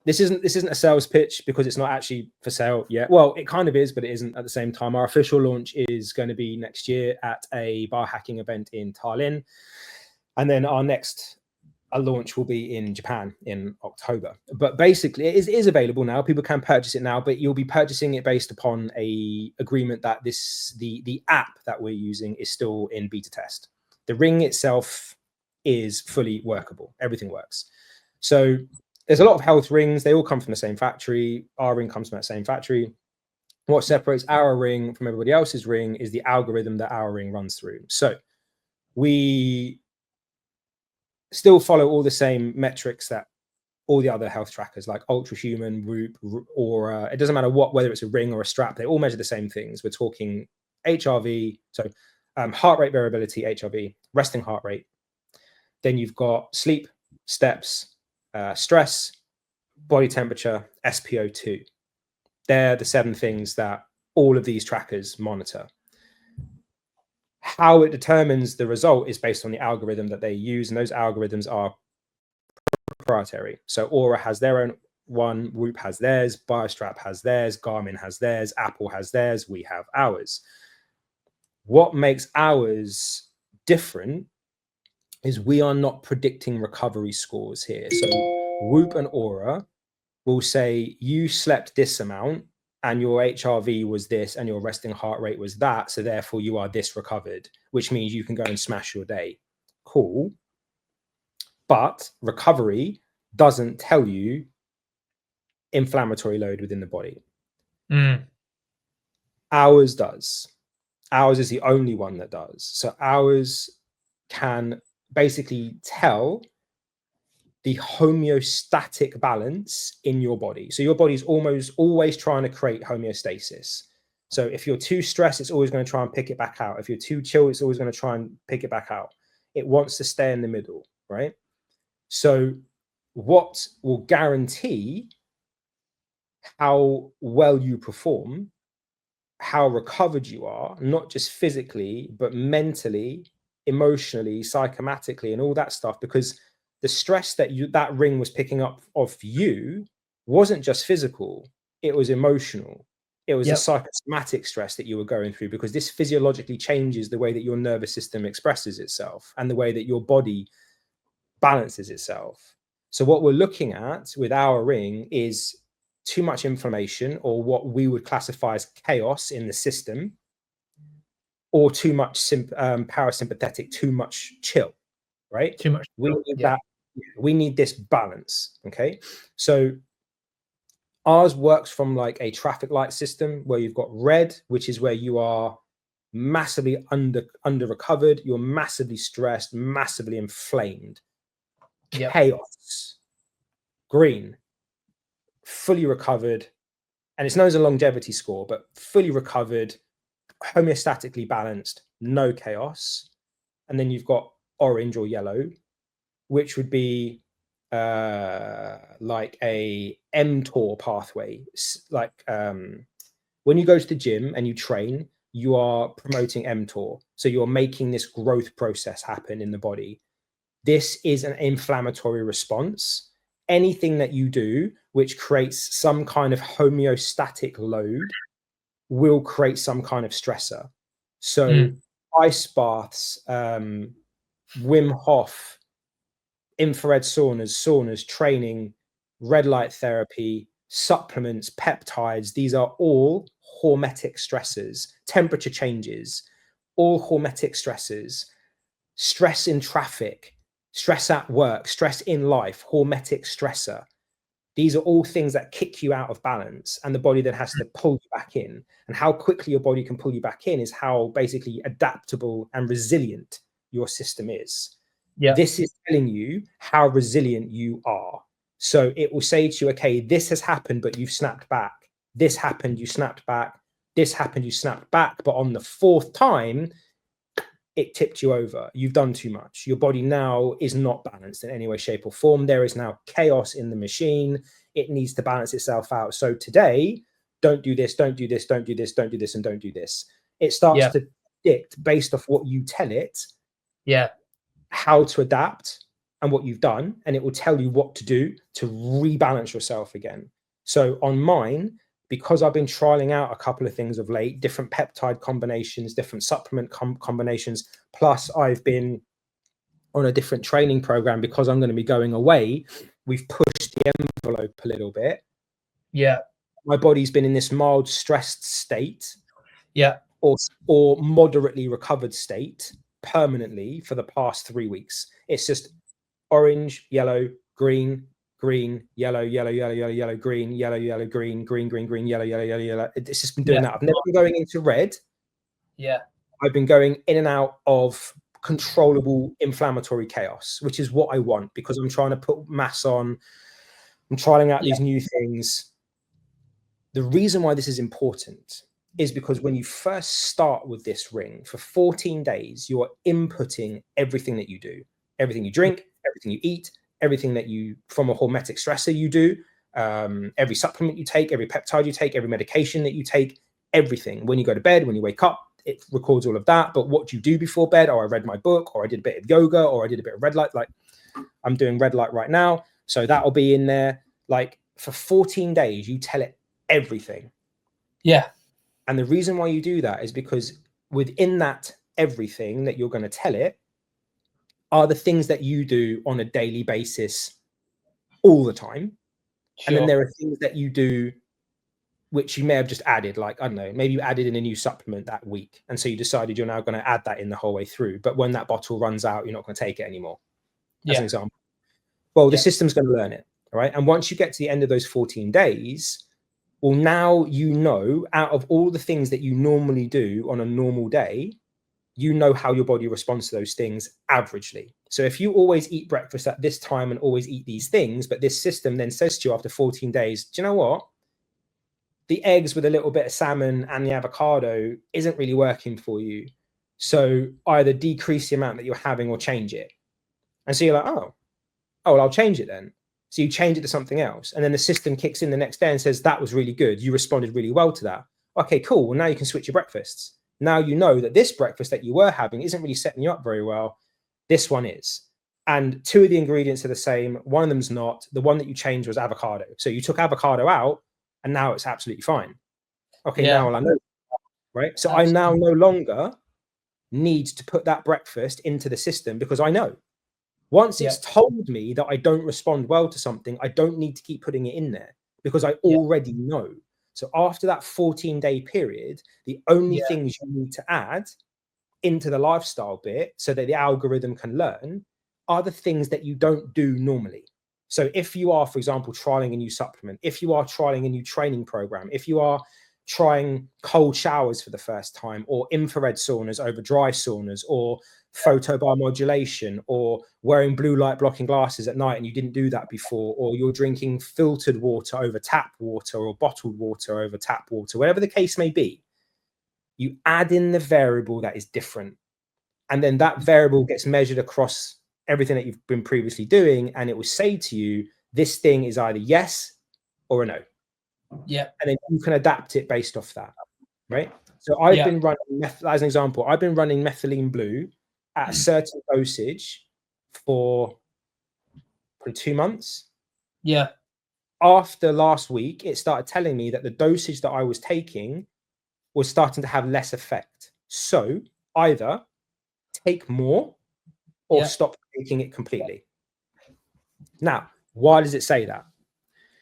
this isn't a sales pitch, because it's not actually for sale yet. Well, it kind of is, but it isn't at the same time. Our official launch is going to be next year at a biohacking event in Tallinn, and then our next launch will be in Japan in October. But basically, it is available now. People can purchase it now, but you'll be purchasing it based upon a agreement that the app that we're using is still in beta test. The ring itself is fully workable. Everything works. So there's a lot of health rings. They all come from the same factory. Our ring comes from that same factory. What separates our ring from everybody else's ring is the algorithm that our ring runs through. So we still follow all the same metrics that all the other health trackers like Ultrahuman, Whoop, Aura. It doesn't matter whether it's a ring or a strap. They all measure the same things. We're talking HRV, so heart rate variability, HRV, resting heart rate. Then you've got sleep, steps, stress, body temperature, SpO2. They're the 7 things that all of these trackers monitor. How it determines the result is based on the algorithm that they use, and those algorithms are proprietary. So Aura has their own one, Whoop has theirs, BioStrap has theirs, Garmin has theirs, Apple has theirs, we have ours. What makes ours different is we are not predicting recovery scores here. So Whoop and Aura will say you slept this amount and your HRV was this and your resting heart rate was that, so therefore you are this recovered, which means you can go and smash your day. Cool. But recovery doesn't tell you inflammatory load within the body. Ours does. Ours is the only one that does. So ours can basically tell the homeostatic balance in your body. So your body's almost always trying to create homeostasis. So if you're too stressed, it's always going to try and pick it back out. If you're too chill, it's always going to try and pick it back out. It wants to stay in the middle, right? So what will guarantee how well you perform, how recovered you are, not just physically, but mentally, emotionally, psychomatically, and all that stuff, because the stress that that ring was picking up of you wasn't just physical, it was emotional. It was a psychosomatic stress that you were going through, because this physiologically changes the way that your nervous system expresses itself and the way that your body balances itself. So what we're looking at with our ring is too much inflammation, or what we would classify as chaos in the system, or too much parasympathetic, too much chill, right? Too much. We need that. We need this balance. Okay. So ours works from like a traffic light system, where you've got red, which is where you are massively under recovered, you're massively stressed, massively inflamed. Chaos. Green, fully recovered, and it's known as a longevity score, but fully recovered, homeostatically balanced, no chaos. And then you've got orange or yellow, which would be like a mTOR pathway. Like when you go to the gym and you train, you are promoting mTOR. So you're making this growth process happen in the body. This is an inflammatory response. Anything that you do which creates some kind of homeostatic load will create some kind of stressor. So ice baths, Wim Hof, infrared saunas, training, red light therapy, supplements, peptides, these are all hormetic stressors. Temperature changes, all hormetic stressors. Stress in traffic, stress at work, stress in life, hormetic stressor. These are all things that kick you out of balance, and the body then has to pull you back in. And how quickly your body can pull you back in is how basically adaptable and resilient your system is. This is telling you how resilient you are. So it will say to you, okay, this has happened, but you've snapped back. This happened, you snapped back. This happened, you snapped back. But on the 4th time, it tipped you over. You've done too much. Your body now is not balanced in any way, shape, or form. There is now chaos in the machine. It needs to balance itself out. So today, don't do this, don't do this, don't do this, don't do this, and don't do this. It starts to predict based off what you tell it, how to adapt and what you've done, and it will tell you what to do to rebalance yourself again. So on mine, because I've been trialing out a couple of things of late, different peptide combinations, different supplement combinations, plus I've been on a different training program because I'm going to be going away. We've pushed the envelope a little bit. My body's been in this mild stressed state, or moderately recovered state permanently for the past 3 weeks. It's just orange, yellow, green, green, yellow, yellow, yellow, yellow, yellow, green, yellow, yellow, green, green, green, green, yellow, yellow, yellow, yellow. It's just been doing that. I've never been going into red. I've been going in and out of controllable inflammatory chaos, which is what I want, because I'm trying to put mass on I'm trialing out these new things. The reason why this is important is because when you first start with this ring for 14 days, you're inputting everything that you do, everything you drink, everything you eat, everything that you, from a hormetic stressor you do, every supplement you take, every peptide you take, every medication that you take, everything. When you go to bed, when you wake up, it records all of that. But what you do before bed, or I read my book, or I did a bit of yoga, or I did a bit of red light, like I'm doing red light right now. So that'll be in there. Like for 14 days, you tell it everything. Yeah. And the reason why you do that is because within that everything that you're going to tell it are the things that you do on a daily basis all the time. Sure. And then there are things that you do which you may have just added, like, I don't know, maybe you added in a new supplement that week. And so you decided you're now going to add that in the whole way through. But when that bottle runs out, you're not going to take it anymore, as an example. Well, the system's going to learn it, right? And once you get to the end of those 14 days, well, now you know, out of all the things that you normally do on a normal day, you know how your body responds to those things averagely. So if you always eat breakfast at this time and always eat these things, but this system then says to you after 14 days, do you know what? The eggs with a little bit of salmon and the avocado isn't really working for you. So either decrease the amount that you're having or change it. And so you're like, oh, well, I'll change it then. So you change it to something else. And then the system kicks in the next day and says, that was really good. You responded really well to that. Okay, cool. Well, now you can switch your breakfasts. Now you know that this breakfast that you were having isn't really setting you up very well. This one is. And two of the ingredients are the same. One of them's not. The one that you changed was avocado. So you took avocado out and now it's absolutely fine. Okay, now I know, right? So I now no longer need to put that breakfast into the system because I know. Once it's told me that I don't respond well to something, I don't need to keep putting it in there because I already know. So after that 14-day period, the only things you need to add into the lifestyle bit so that the algorithm can learn are the things that you don't do normally. So if you are, for example, trialing a new supplement, if you are trialing a new training program, if you are trying cold showers for the first time, or infrared saunas over dry saunas, or photobiomodulation, or wearing blue light blocking glasses at night and you didn't do that before, or you're drinking filtered water over tap water or bottled water over tap water, whatever the case may be, you add in the variable that is different. And then that variable gets measured across everything that you've been previously doing. And it will say to you, this thing is either yes or a no. Yeah. And then you can adapt it based off that. Right. So I've been running, as an example, I've been running methylene blue at a certain dosage for probably 2 months. Yeah. After last week, it started telling me that the dosage that I was taking was starting to have less effect. So either take more or stop taking it completely. Now, why does it say that?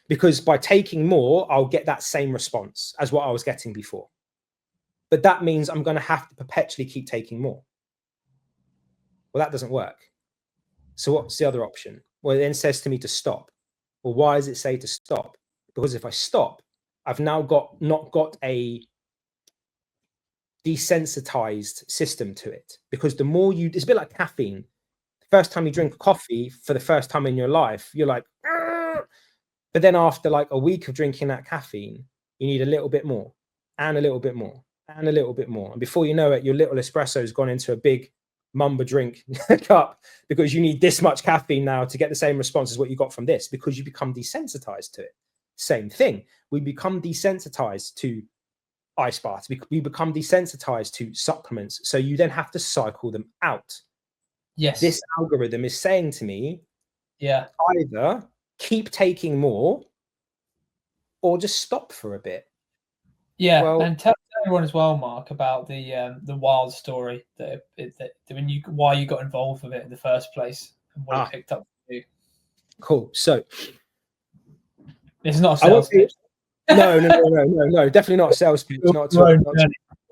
Because by taking more, I'll get that same response as what I was getting before. But that means I'm going to have to perpetually keep taking more. Well, that doesn't work. So what's the other option? Well, it then says to me to stop. Well, why does it say to stop? Because if I stop, I've now not got a desensitized system to it. Because the more it's a bit like caffeine. The first time you drink coffee for the first time in your life, you're like, argh! But then after like a week of drinking that caffeine, you need a little bit more and a little bit more and a little bit more. And before you know it, your little espresso has gone into a big mamba drink cup because you need this much caffeine now to get the same response as what you got from this, because you become desensitized to it. Same thing. We become desensitized to ice baths. We become desensitized to supplements. So you then have to cycle them out. Yes. This algorithm is saying to me, either keep taking more or just stop for a bit. Yeah, well, and tell everyone as well, Mark, about the wild story that why you got involved with it in the first place and what it picked up for you. Cool. So it's not a sales pitch. No, definitely not a sales pitch. Not at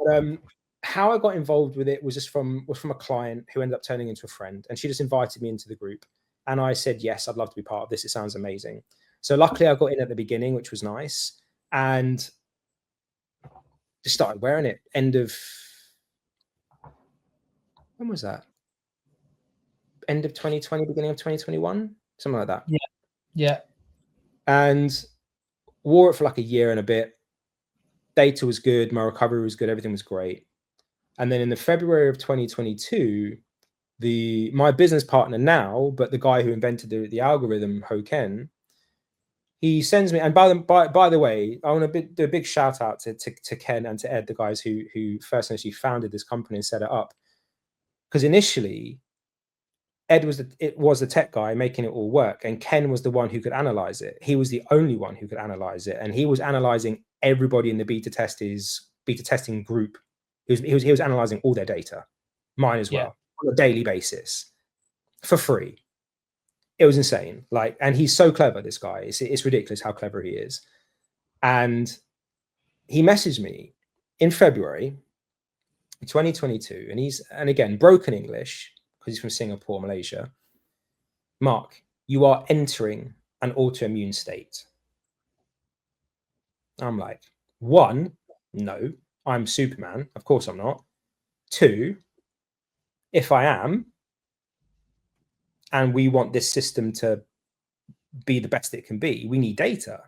all. How I got involved with it was just from a client who ended up turning into a friend, and she just invited me into the group, and I said yes, I'd love to be part of this. It sounds amazing. So luckily, I got in at the beginning, which was nice, and just started wearing it. When was that? End of 2020, beginning of 2021, something like that. Yeah. and wore it for like a year and a bit. Data was good, my recovery was good, everything was great. And then in the February of 2022, my business partner now, but the guy who invented the algorithm, Ho Ken, he sends me, and by the way, I want to do a big shout out to Ken and to Ed, the guys who first initially founded this company and set it up. Because initially, Ed was the tech guy making it all work, and Ken was the one who could analyze it. He was the only one who could analyze it, and he was analyzing everybody in the beta testing group. He was analyzing all their data, mine as well, on a daily basis, for free. It was insane. Like, and he's so clever, this guy. It's ridiculous how clever he is. And he messaged me in February 2022, and again, broken English, because he's from Singapore, Malaysia. Mark, you are entering an autoimmune state. I'm like, 1, no, I'm Superman. Of course I'm not. 2, if I am, and we want this system to be the best it can be, we need data.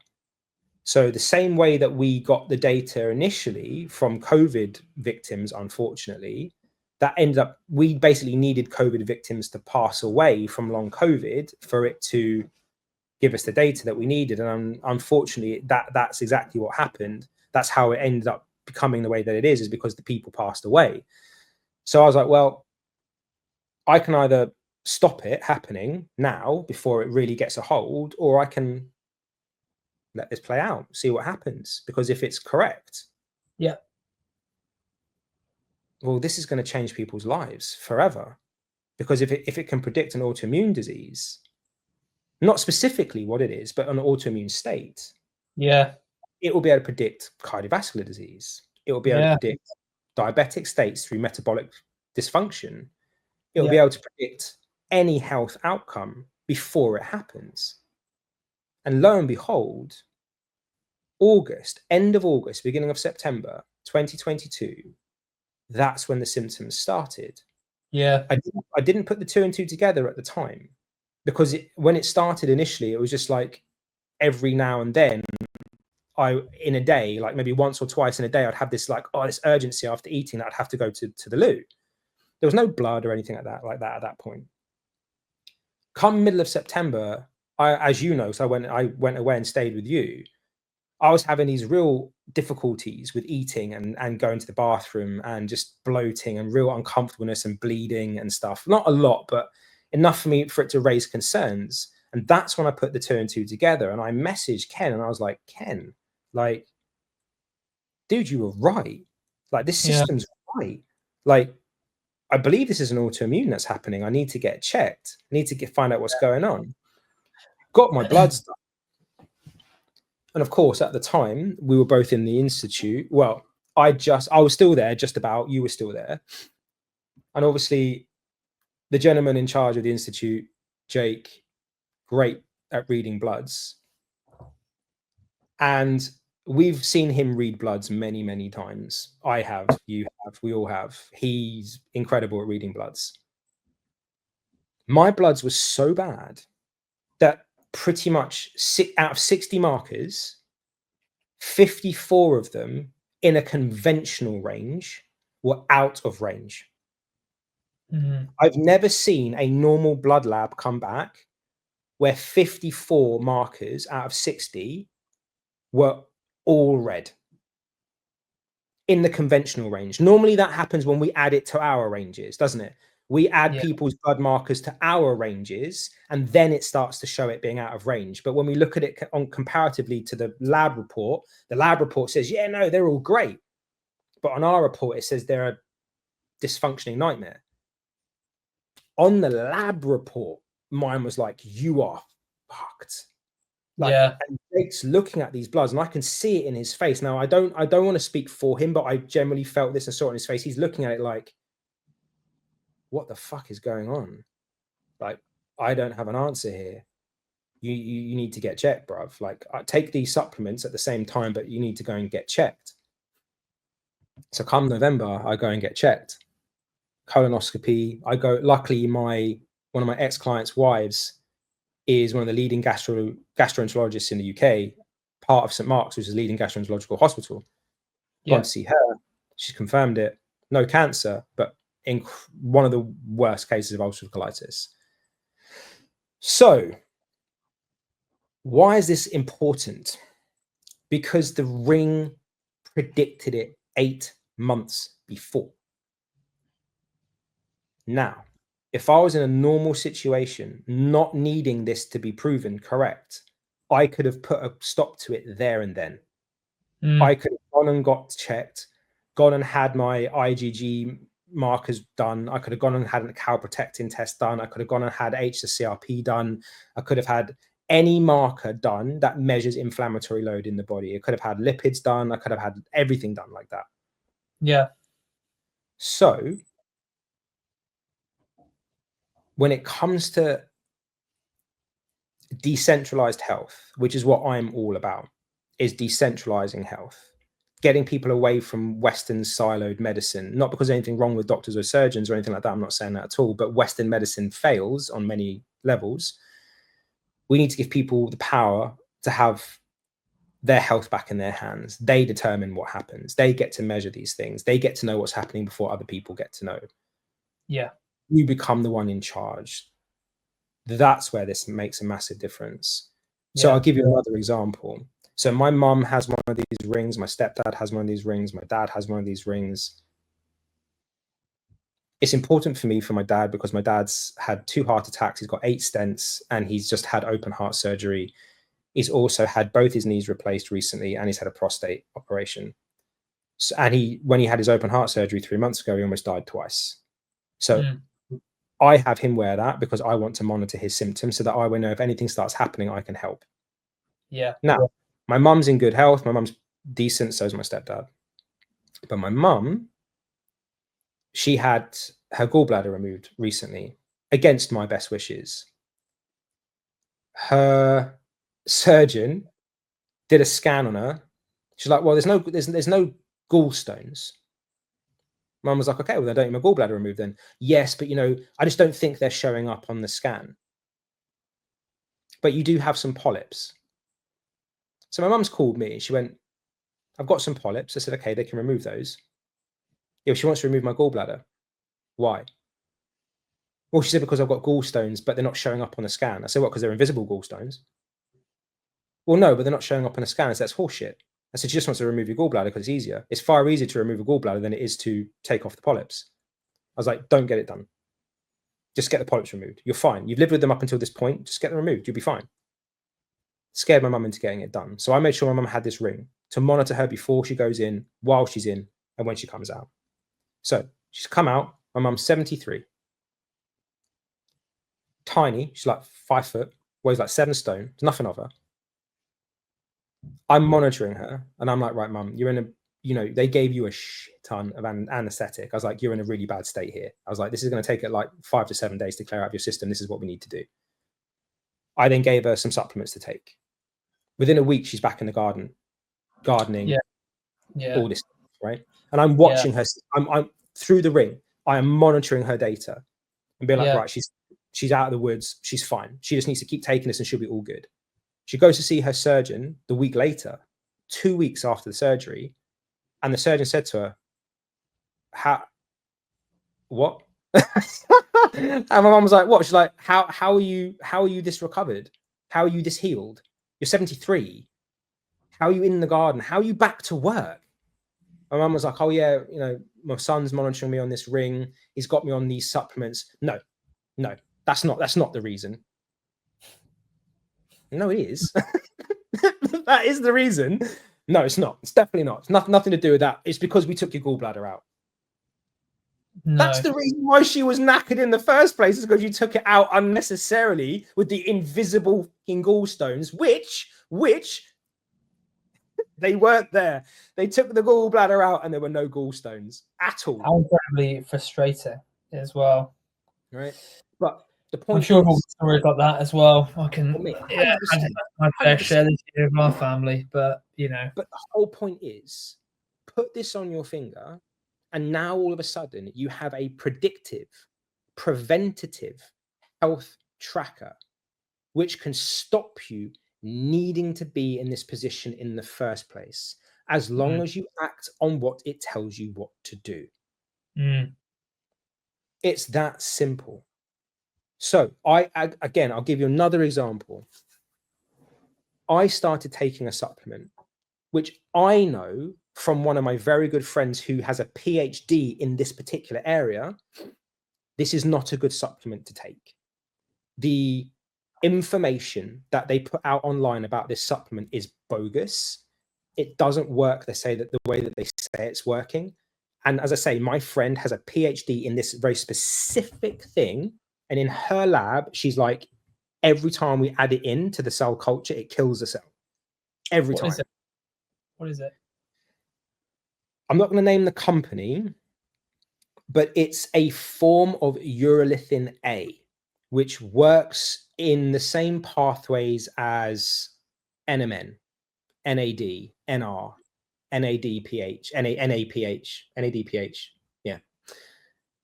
So the same way that we got the data initially from COVID victims, unfortunately, that ended up, we basically needed COVID victims to pass away from long COVID for it to give us the data that we needed. And unfortunately, that's exactly what happened. That's how it ended up becoming the way that it is because the people passed away. So I was like, well, I can either stop it happening now before it really gets a hold, or I can let this play out, see what happens. Because if it's correct, well, this is going to change people's lives forever. Because if it can predict an autoimmune disease, not specifically what it is, but an autoimmune state, it will be able to predict cardiovascular disease. It will be able to predict diabetic states through metabolic dysfunction. It will be able to predict any health outcome before it happens. And lo and behold, end of August, beginning of September 2022, that's when the symptoms started. I didn't put the 2 and 2 together at the time, because when it started initially, it was just like every now and then, in a day, like maybe once or twice in a day, I'd have this like, this urgency after eating that I'd have to go to the loo. There was no blood or anything like that at that point. Come middle of September, as you know, so I went away and stayed with you. I was having these real difficulties with eating and going to the bathroom and just bloating and real uncomfortableness and bleeding and stuff. Not a lot, but enough for it to raise concerns. And that's when I put the 2 and 2 together. And I messaged Ken and I was like, Ken, like, dude, you were right. Like, this system's right. Like, I believe this is an autoimmune that's happening. I need to get checked. I need to find out what's going on. Got my blood stuff. And of course, at the time, we were both in the institute. Well, I was still there, just about. You were still there. And obviously, the gentleman in charge of the institute, Jake, great at reading bloods. And we've seen him read bloods many, many times. I have, you have, we all have. He's incredible at reading bloods. My bloods were so bad that pretty much out of 60 markers, 54 of them in a conventional range were out of range. I've never seen a normal blood lab come back where 54 markers out of 60 were all red in the conventional range. Normally that happens when we add it to our ranges, doesn't it? We add people's blood markers to our ranges, and then it starts to show it being out of range. But when we look at it comparatively to the lab report says, yeah, no, they're all great. But on our report, it says they're a dysfunctioning nightmare. On the lab report, mine was like, you are fucked. Like, and Jake's looking at these bloods, and I can see it in his face. Now, I don't want to speak for him, but I generally felt this and saw it in his face. He's looking at it like, what the fuck is going on? Like, I don't have an answer here. You need to get checked, bruv. Like, I take these supplements at the same time, but you need to go and get checked. So come November, I go and get checked. Colonoscopy. I go, luckily one of my ex-clients' wives is one of the leading gastroenterologists in the UK, part of St Mark's, which is a leading gastroenterological hospital. Gone to see her. She's confirmed it. No cancer, but in one of the worst cases of ulcerative colitis. So why is this important? Because the ring predicted it 8 months before. Now, if I was in a normal situation, not needing this to be proven correct, I could have put a stop to it there and then. I could have gone and got checked, gone and had my IgG markers done. I could have gone and had a calprotectin test done. I could have gone and had HSCRP done. I could have had any marker done that measures inflammatory load in the body. I could have had lipids done. I could have had everything done like that. Yeah. So when it comes to decentralized health, which is what I'm all about, is decentralizing health, getting people away from Western siloed medicine, not because there's anything wrong with doctors or surgeons or anything like that. I'm not saying that at all, but Western medicine fails on many levels. We need to give people the power to have their health back in their hands. They determine what happens. They get to measure these things. They get to know what's happening before other people get to know. Yeah. You become the one in charge. That's where this makes a massive difference. So I'll give you another example. So my mum has one of these rings. My stepdad has one of these rings. My dad has one of these rings. It's important for me for my dad because my dad's had 2 heart attacks. He's got 8 stents and he's just had open heart surgery. He's also had both his knees replaced recently and he's had a prostate operation. So, and when he had his open heart surgery 3 months ago, he almost died twice. So I have him wear that because I want to monitor his symptoms so that I will know if anything starts happening, I can help. Yeah. Now, my mum's in good health. My mum's decent. So is my stepdad. But my mum, she had her gallbladder removed recently against my best wishes. Her surgeon did a scan on her. She's like, well, there's no gallstones. Mum was like, okay, well, then don't need my gallbladder removed then. Yes, but I just don't think they're showing up on the scan. But you do have some polyps. So my mum's called me. She went, I've got some polyps. I said, okay, they can remove those. Yeah, she wants to remove my gallbladder. Why? Well, she said, because I've got gallstones, but they're not showing up on the scan. I said, what, because they're invisible gallstones? Well, no, but they're not showing up on a scan. I said, that's horseshit. I said, she just wants to remove your gallbladder because it's easier. It's far easier to remove a gallbladder than it is to take off the polyps. I was like, don't get it done. Just get the polyps removed. You're fine. You've lived with them up until this point. Just get them removed. You'll be fine. Scared my mum into getting it done. So I made sure my mum had this ring to monitor her before she goes in, while she's in, and when she comes out. So she's come out. My mum's 73. Tiny. She's like 5 foot, weighs like 7 stone. There's nothing of her. I'm monitoring her and I'm like, right, mum, you're in a, they gave you a shit ton of anesthetic. I was like, you're in a really bad state here. I was like, this is going to take it like 5 to 7 days to clear out of your system. This is what we need to do. I then gave her some supplements to take. Within a week, she's back in the garden, gardening, all this stuff, right? And I'm watching her. I'm through the ring. I am monitoring her data and being like, right, she's out of the woods. She's fine. She just needs to keep taking this and she'll be all good. She goes to see her surgeon the week later, 2 weeks after the surgery. And the surgeon said to her, what? And my mum was like, what? She's like, how are you this recovered? How are you this healed? You're 73. How are you in the garden? How are you back to work? My mum was like, oh yeah, my son's monitoring me on this ring. He's got me on these supplements. No, that's not the reason. No, it is. That is the reason. No, it's not. It's definitely not. It's nothing to do with that. It's because we took your gallbladder out. No. That's the reason why she was knackered in the first place, is because you took it out unnecessarily with the invisible gallstones, which they weren't there. They took the gallbladder out and there were no gallstones at all. How incredibly frustrating as well. Right. But the point I'm sure all the stories like that as well. I can I'd share this with my family, but But the whole point is, put this on your finger, and now all of a sudden you have a predictive, preventative health tracker which can stop you needing to be in this position in the first place, as long as you act on what it tells you what to do. It's that simple. So again, I'll give you another example. I started taking a supplement, which I know from one of my very good friends who has a PhD in this particular area, this is not a good supplement to take. The information that they put out online about this supplement is bogus. It doesn't work, they say, that the way that they say it's working. And as I say, my friend has a PhD in this very specific thing. And in her lab, she's like, every time we add it into the cell culture, it kills the cell. Every time. What is it? I'm not going to name the company, but it's a form of urolithin A, which works in the same pathways as NMN, NAD, NR, NADPH, NADPH. Yeah.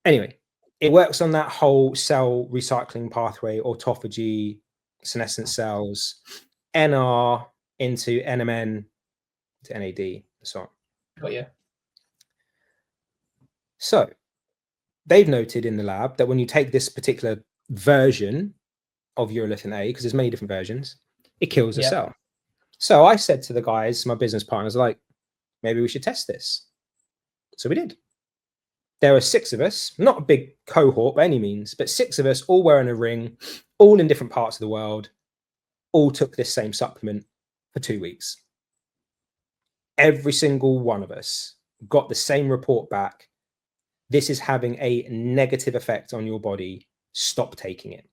Anyway, it works on that whole cell recycling pathway, autophagy, senescent cells, NR into NMN to NAD, and so on. Oh, yeah. So they've noted in the lab that when you take this particular version of urolithin A, because there's many different versions, it kills the cell. So I said to the guys, my business partners, like, maybe we should test this. So we did. There were 6 of us, not a big cohort by any means, but 6 of us all wearing a ring, all in different parts of the world, all took this same supplement for 2 weeks. Every single one of us got the same report back. This is having a negative effect on your body. Stop taking it.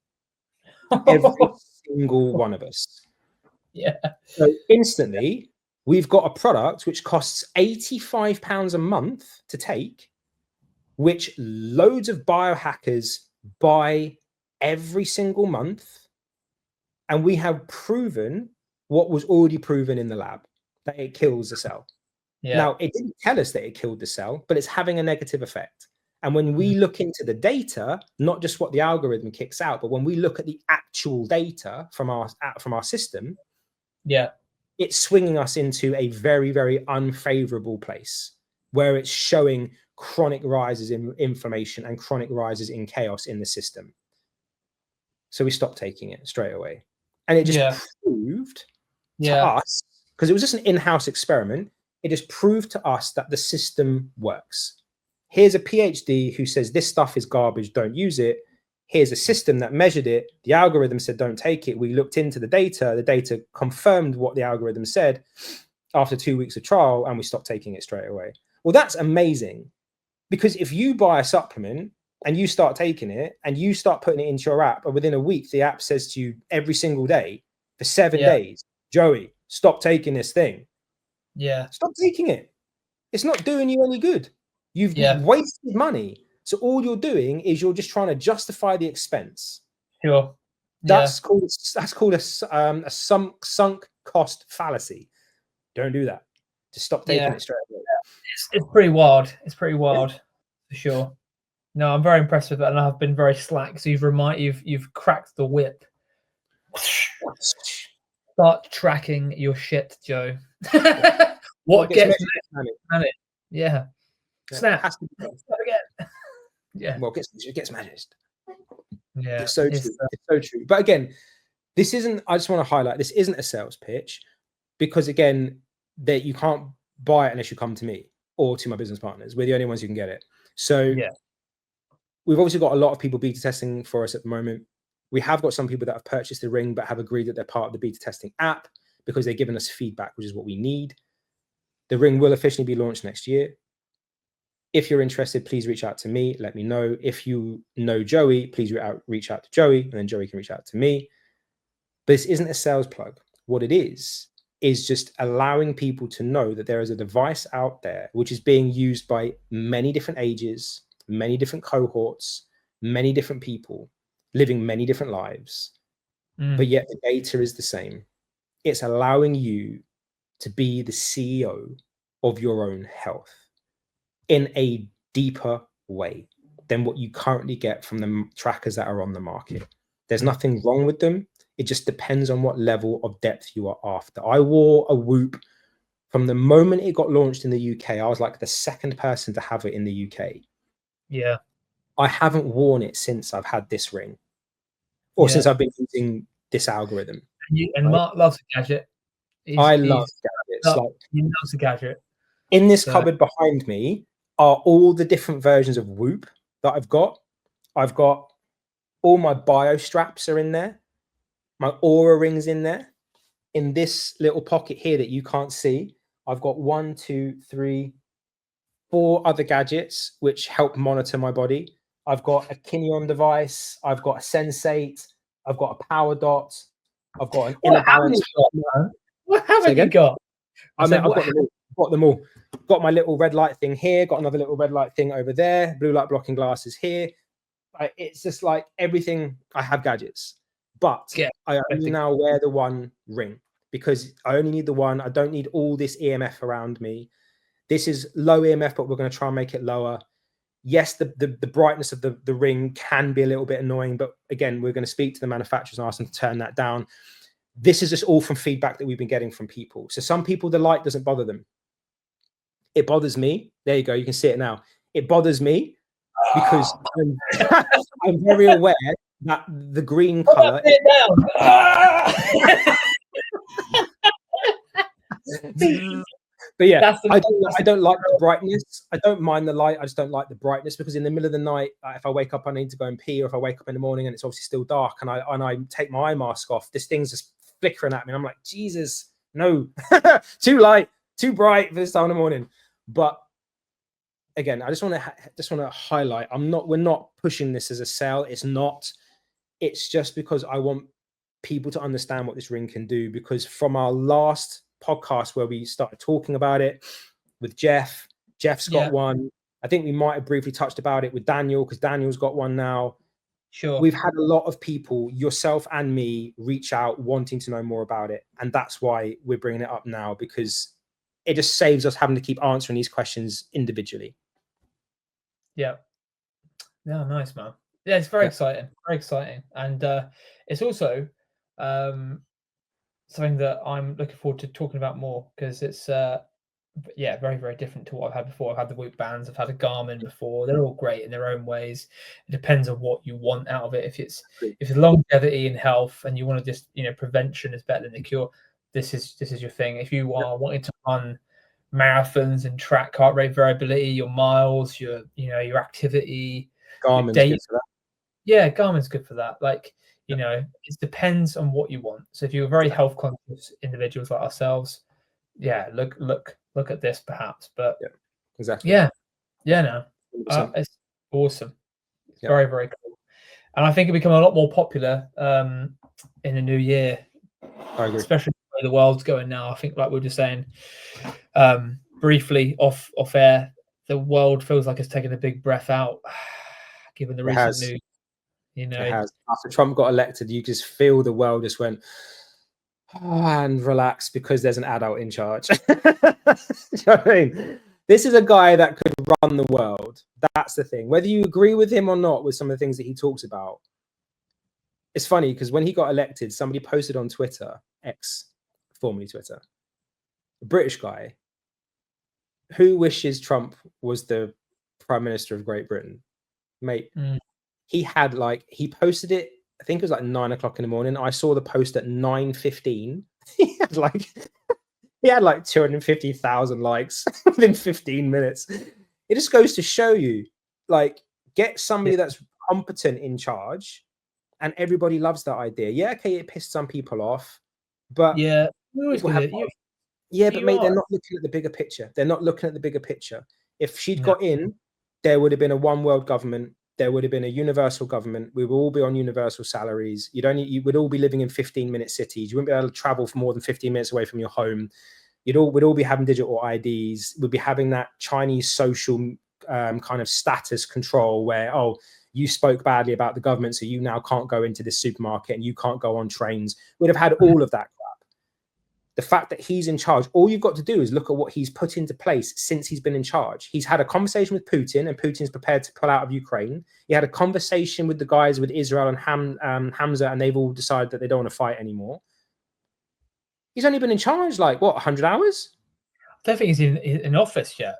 Every single one of us. Yeah. So instantly, we've got a product which costs £85 a month to take, which loads of biohackers buy every single month. And we have proven what was already proven in the lab, that it kills the cell. Yeah. Now, it didn't tell us that it killed the cell, but it's having a negative effect. And when we look into the data, not just what the algorithm kicks out, but when we look at the actual data from our system, yeah, it's swinging us into a very, very unfavorable place where it's showing chronic rises in inflammation and chronic rises in chaos in the system. So we stopped taking it straight away. And it just proved to us, because it was just an in-house experiment, it just proved to us that the system works. Here's a PhD who says this stuff is garbage, don't use it. Here's a system that measured it. The algorithm said don't take it. We looked into the data confirmed what the algorithm said after 2 weeks of trial, and we stopped taking it straight away. Well, that's amazing, because if you buy a supplement and you start taking it and you start putting it into your app, and within a week, the app says to you every single day for 7 days, Joey, stop taking this thing. Yeah. Stop taking it. It's not doing you any good. You've wasted money. So all you're doing is you're just trying to justify the expense. Sure. That's called a sunk cost fallacy. Don't do that. Just stop taking it straight away. It's pretty wild. It's pretty wild for sure. No, I'm very impressed with that, and I've been very slack. So you've cracked the whip. Start tracking your shit, Joe. What gets managed? Yeah. Snap. Has to be again. Yeah. Well, it gets managed. Yeah. It's so true. It's so true. But again, this isn't, I just want to highlight, this isn't a sales pitch, because again, that you can't buy it unless you come to me or to my business partners. We're the only ones who can get it. So we've obviously got a lot of people beta testing for us at the moment. We have got some people that have purchased the ring but have agreed that they're part of the beta testing app because they're giving us feedback, which is what we need. The ring will officially be launched next year. If you're interested, please reach out to me. Let me know. If you know Joey, please reach out to Joey, and then Joey can reach out to me. But this isn't a sales plug. What it is just allowing people to know that there is a device out there which is being used by many different ages, many different cohorts, many different people living many different lives, but yet the data is the same. It's allowing you to be the CEO of your own health in a deeper way than what you currently get from the trackers that are on the market. There's nothing wrong with them. It just depends on what level of depth you are after. I wore a Whoop from the moment it got launched in the UK. I was like the second person to have it in the UK. Yeah. I haven't worn it since I've had this ring, or since I've been using this algorithm. And Mark loves a gadget. I love gadgets. He loves a gadget. In this cupboard behind me are all the different versions of Whoop that I've got. I've got all my bio straps are in there. My Aura ring's in there. In this little pocket here that you can't see, I've got 1, 2, 3, 4 other gadgets which help monitor my body. I've got a Kinyon device. I've got a Sensate. I've got a Power Dot. I've got an Inner Balance. What haven't you got? I've got them all. Got my little red light thing here. Got another little red light thing over there. Blue light blocking glasses here. It's just like everything. I have gadgets, but I only now wear the one ring because I only need the one. I don't need all this EMF around me. This is low EMF, but we're going to try and make it lower. Yes, the brightness of the ring can be a little bit annoying, but again, we're going to speak to the manufacturers and ask them to turn that down. This is just all from feedback that we've been getting from people. So some people, the light doesn't bother them. It bothers me. There you go. You can see it now. It bothers me because I'm very aware that the green color. But yeah, I don't like the brightness. I don't mind the light. I just don't like the brightness because in the middle of the night, if I wake up, I need to go and pee, or if I wake up in the morning and it's obviously still dark and I take my eye mask off, this thing's just flickering at me. I'm like, Jesus, no, too light, too bright for this time in the morning. But again, I just want to highlight, we're not pushing this as a sale. It's not. It's just because I want people to understand what this ring can do, because from our last podcast where we started talking about it with Jeff's got one. I think we might have briefly touched about it with Daniel, because Daniel's got one now. Sure. We've had a lot of people, yourself and me, reach out wanting to know more about it. And that's why we're bringing it up now, because it just saves us having to keep answering these questions individually. Yeah. Yeah, nice, man. Yeah, it's very exciting. Very exciting. And it's also something that I'm looking forward to talking about more, because it's very, very different to what I've had before. I've had the Whoop bands, I've had a Garmin before. They're all great in their own ways. It depends on what you want out of it. If it's longevity and health and you want to just, prevention is better than the cure, this is your thing. If you are wanting to run marathons and track heart rate variability, your miles, your activity, Garmin's good for that. Yeah, Garmin's good for that. Like, it depends on what you want. So if you're very health conscious individuals like ourselves, look at this perhaps. But exactly. No, it's awesome. It's very, very cool. And I think it'll become a lot more popular in the new year. I agree. Especially the way the world's going now. I think, like we were just saying briefly off air, the world feels like it's taken a big breath out given the recent news. It has. After Trump got elected, you just feel the world just went and relax, because there's an adult in charge. You know what I mean? This is a guy that could run the world. That's the thing. Whether you agree with him or not with some of the things that he talks about. It's funny because when he got elected, somebody posted on Twitter, X, formerly Twitter, a British guy, who wishes Trump was the Prime Minister of Great Britain. Mate, he had he posted it, I think it was like 9 o'clock in the morning. I saw the post at 9:15. He had like 250,000 likes within 15 minutes. It just goes to show you, get somebody that's competent in charge, and everybody loves that idea. Yeah, okay, it pissed some people off, but mate, they're not looking at the bigger picture. They're not looking at the bigger picture. If she'd got in, there would have been a one world government. There would have been a universal government. We would all be on universal salaries. You would all be living in 15-minute cities. You wouldn't be able to travel for more than 15 minutes away from your home. We'd all be having digital IDs. We'd be having that Chinese social kind of status control where, you spoke badly about the government, so you now can't go into this supermarket and you can't go on trains. We'd have had all of that crap. The fact that he's in charge, all you've got to do is look at what he's put into place since he's been in charge. He's had a conversation with Putin, and Putin's prepared to pull out of Ukraine. He had a conversation with the guys with Israel and Hamza, and they've all decided that they don't want to fight anymore. He's only been in charge like, what, 100 hours? I don't think he's in office yet.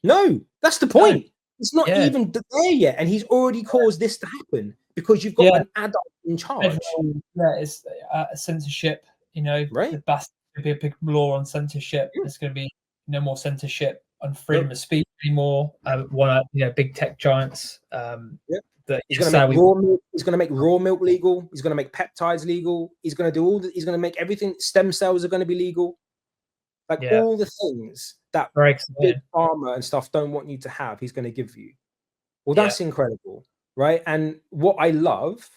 No, that's the point. No. It's not even there yet, and he's already caused this to happen because you've got an adult in charge. It's censorship, you know, right? The best could be a big law on censorship. There's going to be no more censorship on freedom of speech anymore. Big tech giants. He's going to make raw milk. He's going to make raw milk legal. He's going to make peptides legal. He's going to do he's going to make everything. Stem cells are going to be legal. Like all the things that big pharma and stuff don't want you to have, he's going to give you. Well, that's incredible, right? And what I love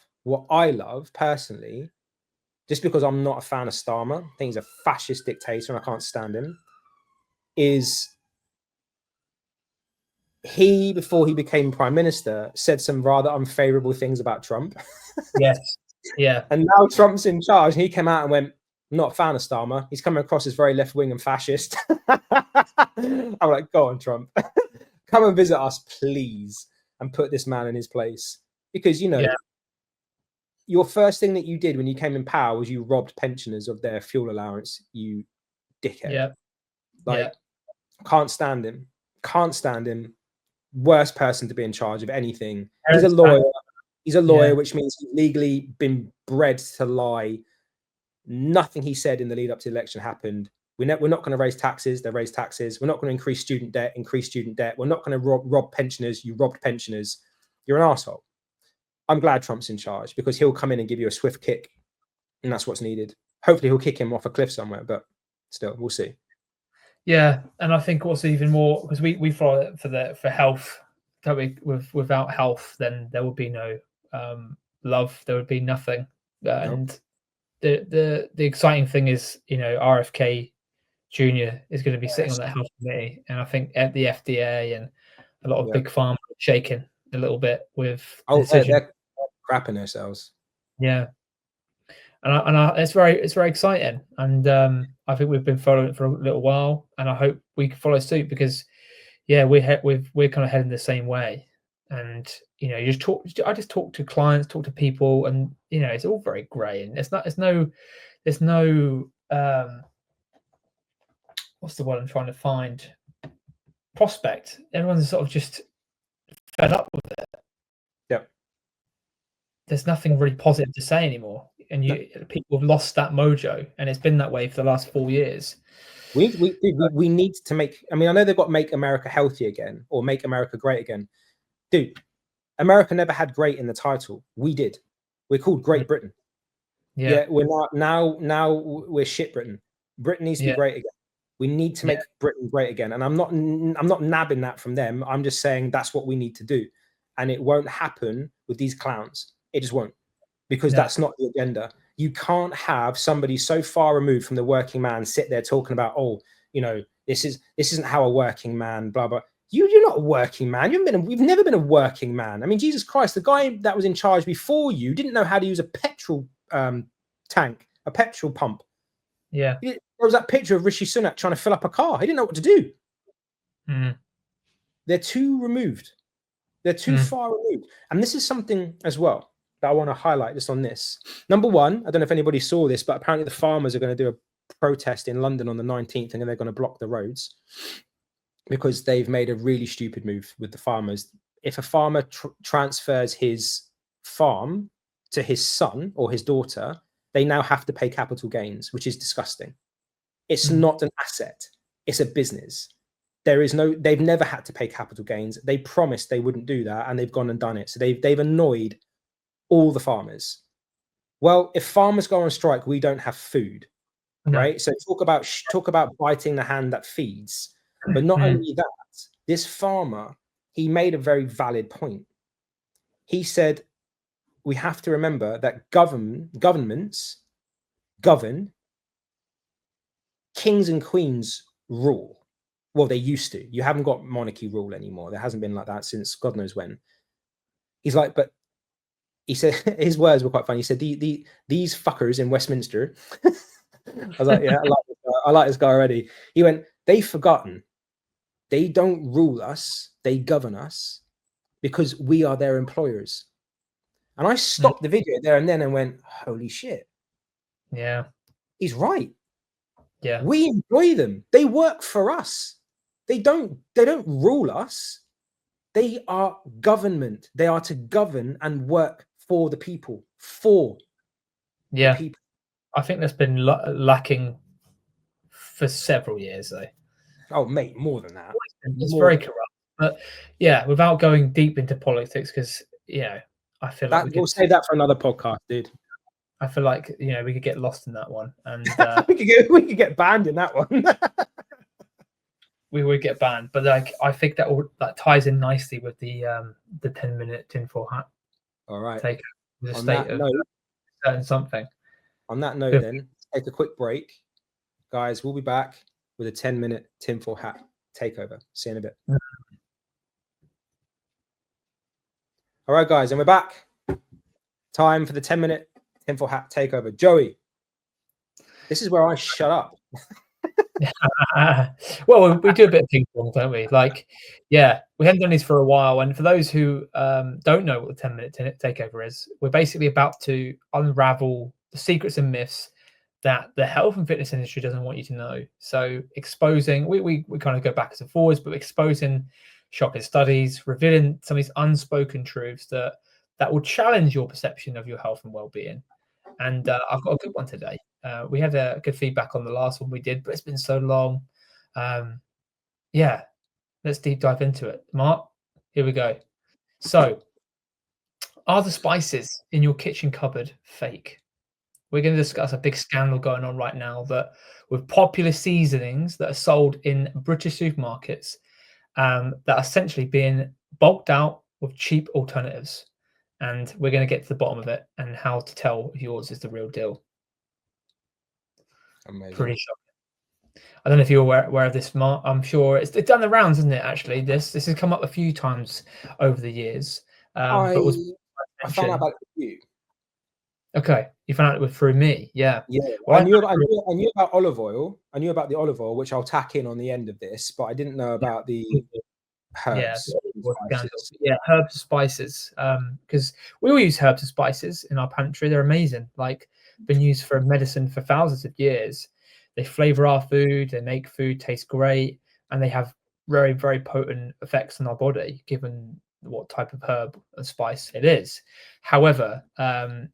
personally, just because I'm not a fan of Starmer, I think he's a fascist dictator and I can't stand him, is he, before he became prime minister, said some rather unfavorable things about Trump. Yes. Yeah. And now Trump's in charge and he came out and went, I'm not a fan of Starmer. He's coming across as very left-wing and fascist. I'm like, go on, Trump. Come and visit us, please, and put this man in his place. Because, you know, your first thing that you did when you came in power was you robbed pensioners of their fuel allowance, you dickhead. Yeah. Like, can't stand him. Can't stand him. Worst person to be in charge of anything. He's a lawyer. He's a lawyer, which means he's legally been bred to lie. Nothing he said in the lead up to the election happened. We're not going to raise taxes. They raise taxes. We're not going to increase student debt. We're not going to rob pensioners. You robbed pensioners. You're an asshole. I'm glad Trump's in charge because he'll come in and give you a swift kick, and that's what's needed. Hopefully, he'll kick him off a cliff somewhere, but still, we'll see. Yeah, and I think also even more because we follow it for health. That without health, then there would be no love. There would be nothing, and the exciting thing is, you know, RFK Jr. is going to be sitting on that health committee, and I think at the FDA and a lot of big pharma shaking a little bit with. They're crapping themselves. Yeah, and it's very exciting, and I think we've been following it for a little while, and I hope we can follow suit because, we're kind of heading the same way. And you know, I just talk to clients, talk to people, and you know, it's all very grey, and there's no what's the word I'm trying to find? Prospect. Everyone's sort of just fed up with it. Yep. There's nothing really positive to say anymore, and people have lost that mojo, and it's been that way for the last 4 years. We need to make. I mean, I know they've got "Make America Healthy Again" or "Make America Great Again." Dude, America never had "great" in the title. We did. We're called Great Britain. Yeah, we're now we're shit Britain. Britain needs to be great again. We need to make Britain great again. And I'm not nabbing that from them. I'm just saying that's what we need to do. And it won't happen with these clowns. It just won't. Because that's not the agenda. You can't have somebody so far removed from the working man sit there talking about, oh, you know, this isn't how a working man, blah, blah. You're not a working man. We've never been a working man. I mean, Jesus Christ, the guy that was in charge before you didn't know how to use a petrol tank, a petrol pump. Yeah. There was that picture of Rishi Sunak trying to fill up a car. He didn't know what to do. They're too removed. They're too far removed. And this is something as well that I want to highlight just on this. Number one, I don't know if anybody saw this, but apparently the farmers are going to do a protest in London on the 19th, and they're going to block the roads because they've made a really stupid move with the farmers. If a farmer transfers his farm to his son or his daughter, they now have to pay capital gains, which is disgusting. It's not an asset. It's a business. They've never had to pay capital gains. They promised they wouldn't do that, and they've gone and done it. So they've annoyed all the farmers. Well, if farmers go on strike, we don't have food, right? So talk about biting the hand that feeds. But not only that, this farmer, he made a very valid point. He said, we have to remember that governments govern, kings and queens rule. Well, they used to. You haven't got monarchy rule anymore. There hasn't been like that since God knows when. He's like, but he said, his words were quite funny. He said, these fuckers in Westminster. I was like, yeah, I like this I like this guy already. He went, they've forgotten. They don't rule us. They govern us because we are their employers. And I stopped the video there and then and went, holy shit. Yeah. He's right. Yeah. We employ them. They work for us. They don't rule us. They are government. They are to govern and work for the people, for the people. I think that's been lacking for several years, though. Oh, mate, more than that. It's very corrupt. But yeah, without going deep into politics, because I feel like we'll save that for another podcast, dude. I feel like we could get lost in that one, and we could get banned in that one. We would get banned, but like I think that ties in nicely with the 10-minute tinfoil hat. All right. Take the state of certain something. On that note, then take a quick break, guys. We'll be back with a 10-minute tinfoil hat takeover. See you in a bit. All right, guys, and we're back. Time for the 10-minute tinfoil hat takeover. Joey, this is where I shut up. Well, we do a bit of ping pong, don't we? Like, yeah, we haven't done these for a while. And for those who don't know what the 10-minute takeover is, we're basically about to unravel the secrets and myths that the health and fitness industry doesn't want you to know. So exposing, we kind of go backwards and forwards, but exposing shocking studies, revealing some of these unspoken truths that will challenge your perception of your health and well-being. And I've got a good one today. We had a good feedback on the last one we did, but it's been so long. Yeah, let's deep dive into it. Mark, here we go. So, are the spices in your kitchen cupboard fake? We're going to discuss a big scandal going on right now that with popular seasonings that are sold in British supermarkets that are essentially being bulked out with cheap alternatives. And we're going to get to the bottom of it and how to tell if yours is the real deal. Amazing. Pretty shocking. I don't know if you're aware of this, Mark. I'm sure it's done the rounds, isn't it? Actually, this has come up a few times over the years. I found out about it with you. Okay, you found out it through me. Yeah. Yeah. Well, I knew about olive oil. I knew about the olive oil, which I'll tack in on the end of this, but I didn't know about the herbs. Yeah, herbs and spices. Because we all use herbs and spices in our pantry. They're amazing. Like, been used for medicine for thousands of years. They flavor our food. They make food taste great, and they have very, very potent effects on our body, given what type of herb and spice it is. However, a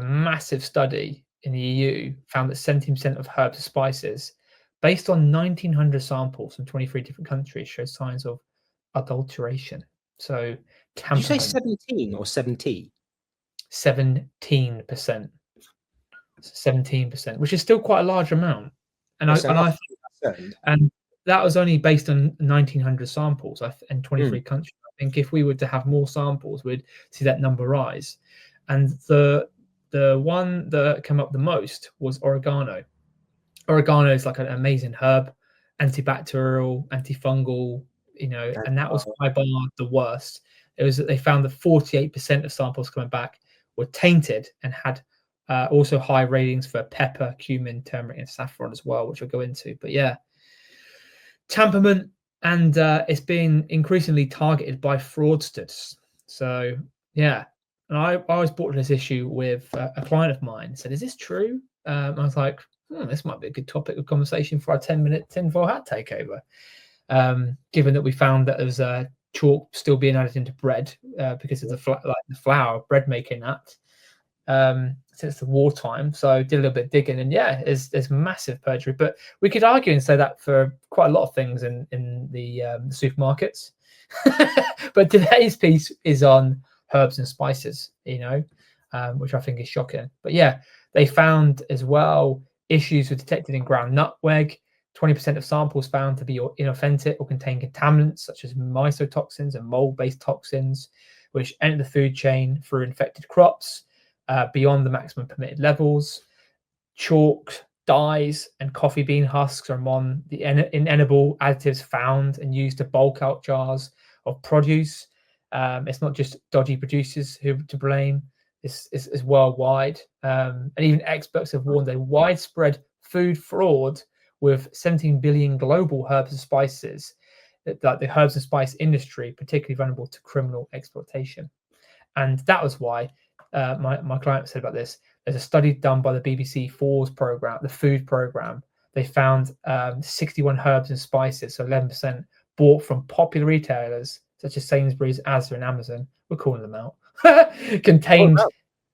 massive study in the EU found that 17% of herbs and spices, based on 1,900 samples from 23 different countries, show signs of adulteration. So, did you say 17 or 70? 17%. 17%, which is still quite a large amount. And and that was only based on 1,900 samples in 23 countries. I think if we were to have more samples, we'd see that number rise. And the one that came up the most was oregano. Oregano is like an amazing herb, antibacterial, antifungal, and that was by far the worst. It was that they found that 48% of samples coming back were tainted and had also high ratings for pepper, cumin, turmeric, and saffron as well, which we'll go into. But yeah, tamperment, and it's being increasingly targeted by fraudsters. So yeah, and I was brought to this issue with a client of mine. Said, "Is this true?" I was like, "This might be a good topic of conversation for our 10-minute tinfoil hat takeover." Given that we found that there's chalk still being added into bread because of the flour bread making that since the wartime. So did a little bit of digging, and yeah, there's massive perjury. But we could argue and say that for quite a lot of things in the supermarkets. But today's piece is on herbs and spices, which I think is shocking. But yeah, they found as well issues were detected in ground nutmeg. 20% of samples found to be inauthentic or contain contaminants such as mycotoxins and mold-based toxins, which enter the food chain through infected crops beyond the maximum permitted levels. Chalk, dyes, and coffee bean husks are among the inedible additives found and used to bulk out jars of produce. It's not just dodgy producers who are to blame. This is worldwide. And even experts have warned a widespread food fraud with 17 billion global herbs and spices, that the herbs and spice industry particularly vulnerable to criminal exploitation. And that was why my client said about this. There's a study done by the BBC Fours program, the food program. They found 61 herbs and spices, so 11%, bought from popular retailers such as Sainsbury's, Asda, and Amazon. We're calling them out. Contained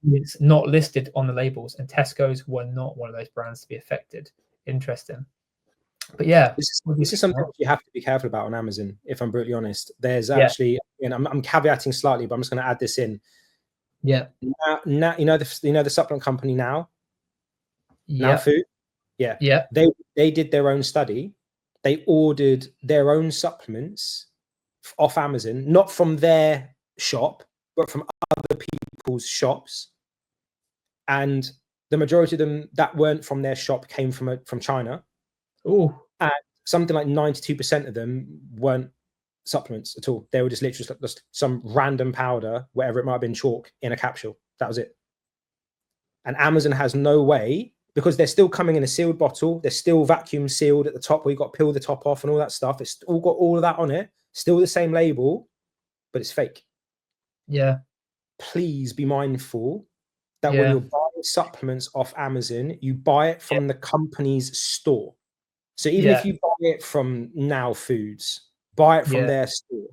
it's not listed on the labels, and Tesco's were not one of those brands to be affected. Interesting. But yeah, this is something you have to be careful about on Amazon, if I'm brutally honest. There's actually, and I'm caveating slightly, but I'm just going to add this in. Yeah. Now you know the supplement company Now Food. Yeah. Yeah. They did their own study. They ordered their own supplements off Amazon, not from their shop, but from other people's shops. And the majority of them that weren't from their shop came from China. Oh. And something like 92% of them weren't supplements at all. They were just literally just some random powder, whatever it might have been, chalk in a capsule. That was it. And Amazon has no way, because they're still coming in a sealed bottle. They're still vacuum sealed at the top where you've got to peel the top off and all that stuff. It's all got all of that on it. Still the same label, but it's fake. Yeah. Please be mindful that when you're buying supplements off Amazon, you buy it from the company's store. So even if you buy it from Now Foods, buy it from their store,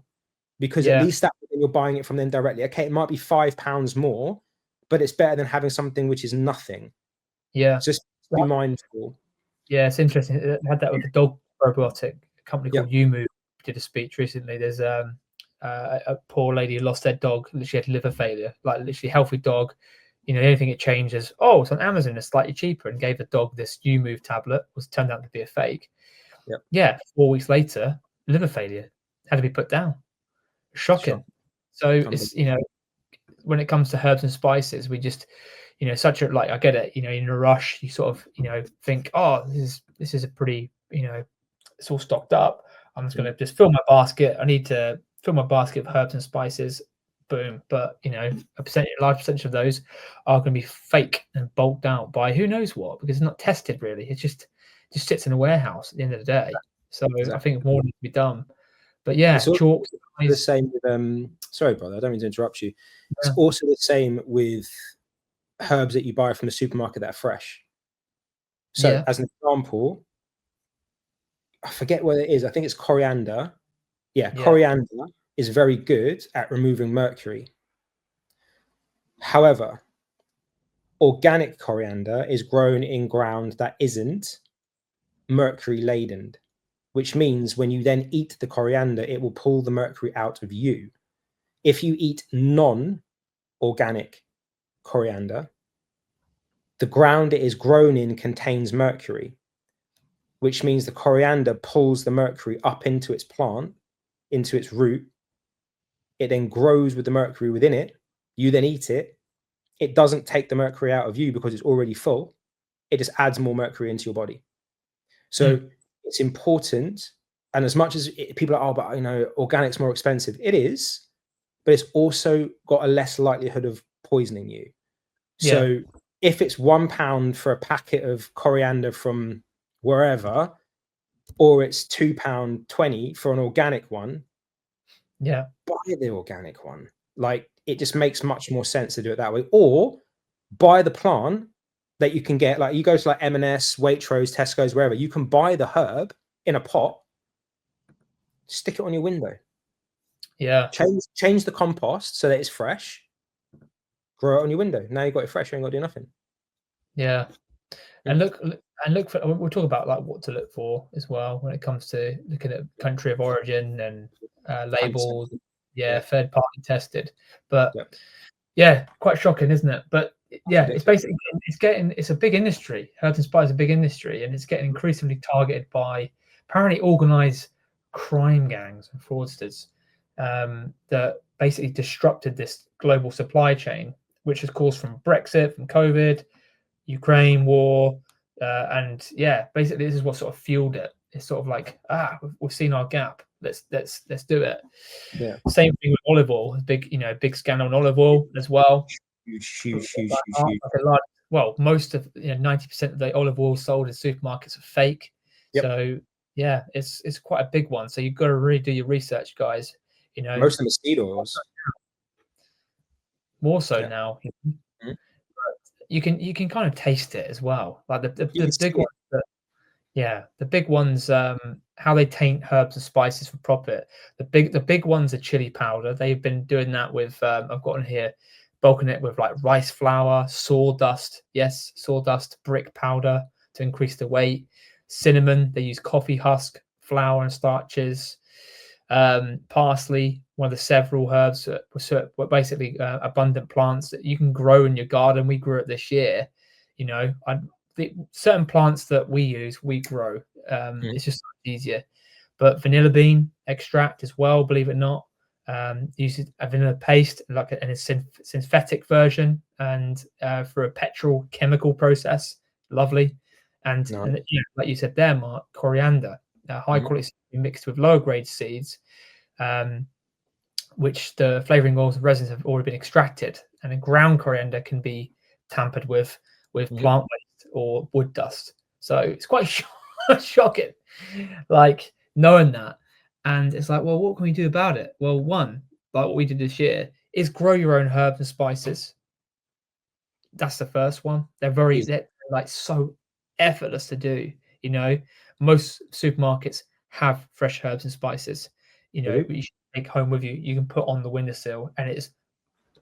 because at least that you're buying it from them directly. Okay, it might be £5 more, but it's better than having something which is nothing. Yeah. Just be mindful. Yeah, it's interesting. I had that with the dog probiotic. A company called Umu did a speech recently. There's a poor lady who lost their dog. She had liver failure, like literally healthy dog. You know, anything it changes. Oh, it's on Amazon. It's slightly cheaper, and gave the dog this Umu tablet. Was turned out to be a fake. Yeah, 4 weeks later, liver failure had to be put down. Shocking. So it's, you know, when it comes to herbs and spices, we just, you know, such a, like, I get it, you know, in a rush, you sort of, you know, think, oh, this is a pretty, you know, it's all stocked up. I'm just going to just fill my basket. I need to fill my basket of herbs and spices. Boom. But, you know, a large percentage of those are going to be fake and bulked out by who knows what, because it's not tested really. It just sits in a warehouse at the end of the day. So I think more needs to be done. But yeah, it's also the same with sorry, brother, I don't mean to interrupt you. It's also the same with herbs that you buy from the supermarket that are fresh. So as an example, I forget what it is. I think it's coriander. Coriander is very good at removing mercury. However, organic coriander is grown in ground that isn't mercury laden, which means when you then eat the coriander, it will pull the mercury out of you. If you eat non-organic coriander, the ground it is grown in contains mercury, which means the coriander pulls the mercury up into its plant, into its root. It then grows with the mercury within it. You then eat it. It doesn't take the mercury out of you because it's already full. It just adds more mercury into your body. So it's important. And as much as people are, oh, but you know, organic's more expensive. It is, but it's also got a less likelihood of poisoning you. So if it's £1 for a packet of coriander from wherever, or it's £2.20 for an organic one, buy the organic one. Like, it just makes much more sense to do it that way. Or buy the plant that you can get, like you go to like M&S, Waitrose, Tesco's, wherever, you can buy the herb in a pot, stick it on your window. Change the compost so that it's fresh, grow it on your window. Now you've got it fresh, you ain't got to do nothing. And look for, we'll talk about like what to look for as well when it comes to looking at country of origin and labels. Third party tested. But quite shocking, isn't it? But it's basically, it's a big industry. Herbs and spices is a big industry, and it's getting increasingly targeted by apparently organized crime gangs and fraudsters that basically disrupted this global supply chain, which has caused from Brexit, from COVID, Ukraine war, and basically this is what sort of fueled it. It's sort of like, we've seen our gap. Let's do it. Same thing with olive oil. Big scandal on olive oil as well. Huge. Well, most of 90% of the olive oil sold in supermarkets are fake. Yep. So yeah, it's quite a big one. So you've got to really do your research, guys. You know, Most of them are seed oils. more so Yeah. now. Mhm. You can kind of taste it as well. Like the You can big see it. ones. Yeah, the big ones, how they taint herbs and spices for profit. The big ones are chili powder. They've been doing that with I've got on here, bulking it with like rice flour, sawdust. Yes, sawdust, brick powder to increase the weight. Cinnamon. They use coffee husk, flour, and starches. Parsley, one of the several herbs that were basically abundant plants that you can grow in your garden. We grew it this year. You know, certain plants that we use, we grow. It's just easier. But vanilla bean extract as well, believe it or not. Uses a vanilla paste, like a synthetic version, and for a petrol chemical process. Lovely. And, No. and yeah, like you said there, Mark, coriander, high quality mixed with lower grade seeds, which the flavoring oils and resins have already been extracted. And then ground coriander can be tampered with plant waste or wood dust. So it's quite shocking, like knowing that. And it's like, well, what can we do about it? Well, one, like what we did this year, is grow your own herbs and spices. That's the first one. They're like so effortless to do. You know, most supermarkets have fresh herbs and spices. You know, you should take home with you. You can put on the windowsill, and it's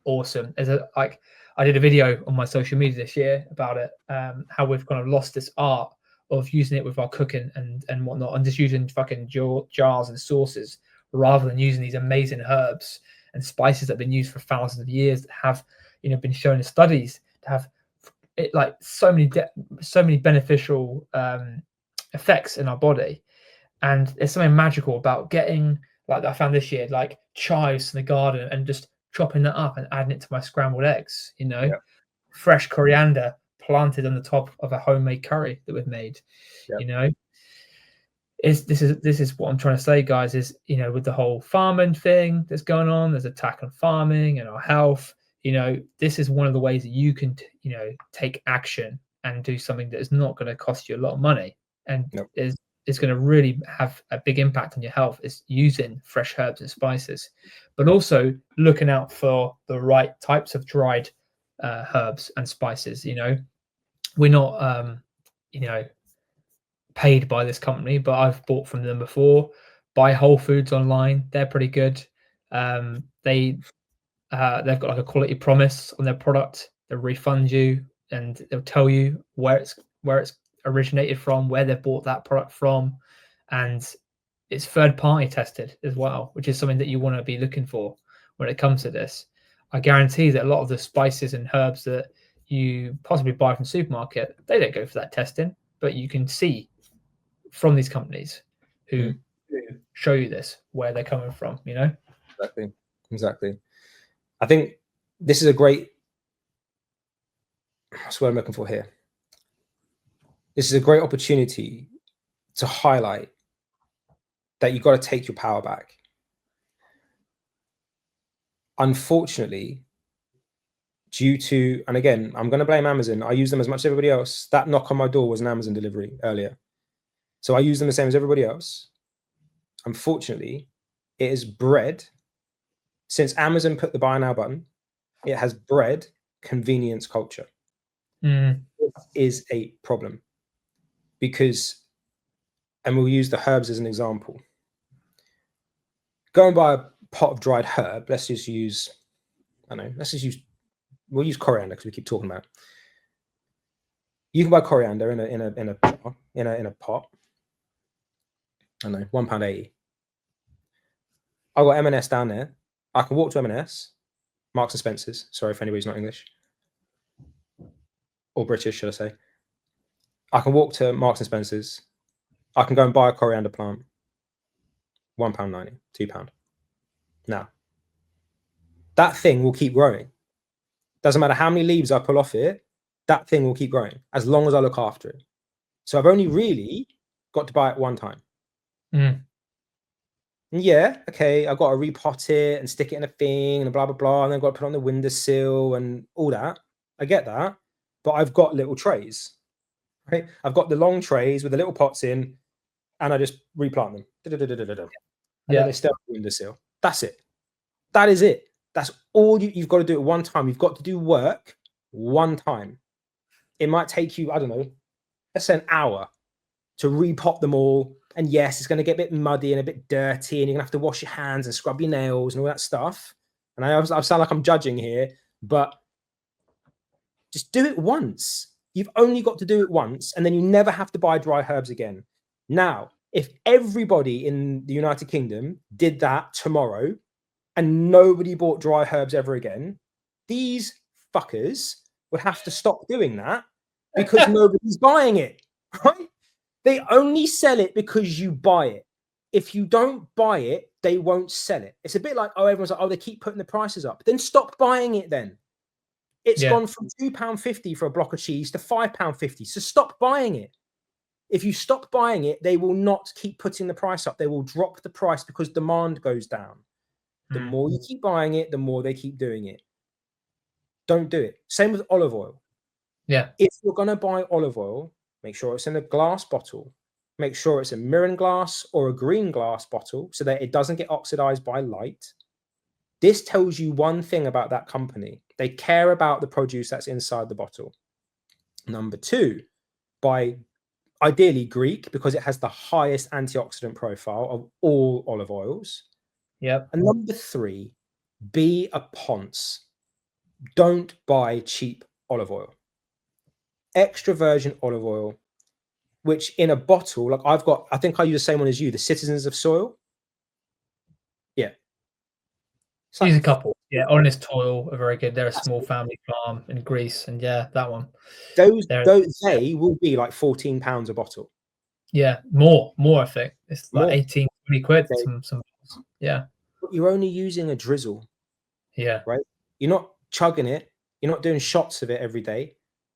awesome. I did a video on my social media this year about it, how we've kind of lost this art of using it with our cooking and whatnot, and just using fucking jars and sauces rather than using these amazing herbs and spices that have been used for thousands of years that have, you know, been shown in studies to have it like so many beneficial effects in our body. And there's something magical about getting, like I found this year, like chives in the garden and just chopping that up and adding it to my scrambled eggs, you know, fresh coriander planted on the top of a homemade curry that we've made, you know. This is what I'm trying to say, guys, is, you know, with the whole farming thing that's going on, there's attack on farming and our health, you know, this is one of the ways that you can, you know, take action and do something that is not going to cost you a lot of money and is going to really have a big impact on your health, is using fresh herbs and spices, but also looking out for the right types of dried herbs and spices. You know, we're not, you know, paid by this company, but I've bought from them before. Buy Whole Foods online; they're pretty good. They've got like a quality promise on their product. They'll refund you, and they'll tell you where it's originated from, where they've bought that product from, and it's third party tested as well, which is something that you want to be looking for when it comes to this. I guarantee that a lot of the spices and herbs that you possibly buy from the supermarket, they don't go for that testing, but you can see from these companies who show you this, where they're coming from, you know? Exactly. I think this is a great, that's what I'm looking for here. This is a great opportunity to highlight that you've got to take your power back. Unfortunately, due to, and again, I'm going to blame Amazon. I use them as much as everybody else. That knock on my door was an Amazon delivery earlier. So I use them the same as everybody else. Unfortunately, it is bred, since Amazon put the buy now button, it has bred convenience culture. This is a problem because, and we'll use the herbs as an example. Go and buy a pot of dried herb. Let's just use, I don't know, we'll use coriander because we keep talking about it. You can buy coriander in a pot. I don't know, £1.80. I've got M&S down there. I can walk to M&S, Marks and Spencer's. Sorry if anybody's not English or British, should I say. I can walk to Marks and Spencer's. I can go and buy a coriander plant. £1.90, £2. Now, that thing will keep growing. Doesn't matter how many leaves I pull off it, that thing will keep growing as long as I look after it. So I've only really got to buy it one time. Yeah, okay, I've got to repot it and stick it in a thing and blah, blah, blah. And then I've got to put it on the windowsill and all that. I get that. But I've got little trays, right? I've got the long trays with the little pots in. and I just replant them. And Yeah. then they stay on the windowsill. That's it. That is it. That's all you've got to do at one time. You've got to do work one time. It might take you, I don't know, let's say an hour to repot them all. And yes, it's going to get a bit muddy and a bit dirty, and you're going to have to wash your hands and scrub your nails and all that stuff. And I sound like I'm judging here, but just do it once. You've only got to do it once, and then you never have to buy dry herbs again. Now, if everybody in the United Kingdom did that tomorrow and nobody bought dry herbs ever again, these fuckers would have to stop doing that because nobody's buying it, right? They only sell it because you buy it. If you don't buy it, they won't sell it. It's a bit like, oh, everyone's like, oh, they keep putting the prices up. Then stop buying it then. It's gone from £2.50 for a block of cheese to £5.50. So stop buying it. If you stop buying it, they will not keep putting the price up. They will drop the price because demand goes down. The more you keep buying it, the more they keep doing it. Don't do it. Same with olive oil. Yeah. If you're going to buy olive oil, make sure it's in a glass bottle. Make sure it's a Mirin glass or a green glass bottle so that it doesn't get oxidized by light. This tells you one thing about that company. They care about the produce that's inside the bottle. Number two, buy ideally Greek because it has the highest antioxidant profile of all olive oils. Yep. And number three, be a ponce. Don't buy cheap olive oil. Extra virgin olive oil, which in a bottle, like I've got, I think I use the same one as you, the Citizens of Soil. Yeah. Use a couple. Yeah, Honest Toil are very good. They're a small family farm in Greece, and yeah, that one. They will be like £14 a bottle. Yeah, more. I think it's like More. 18, 20 quid. Okay. Some. Yeah. But you're only using a drizzle. Yeah. Right. You're not chugging it. You're not doing shots of it every day.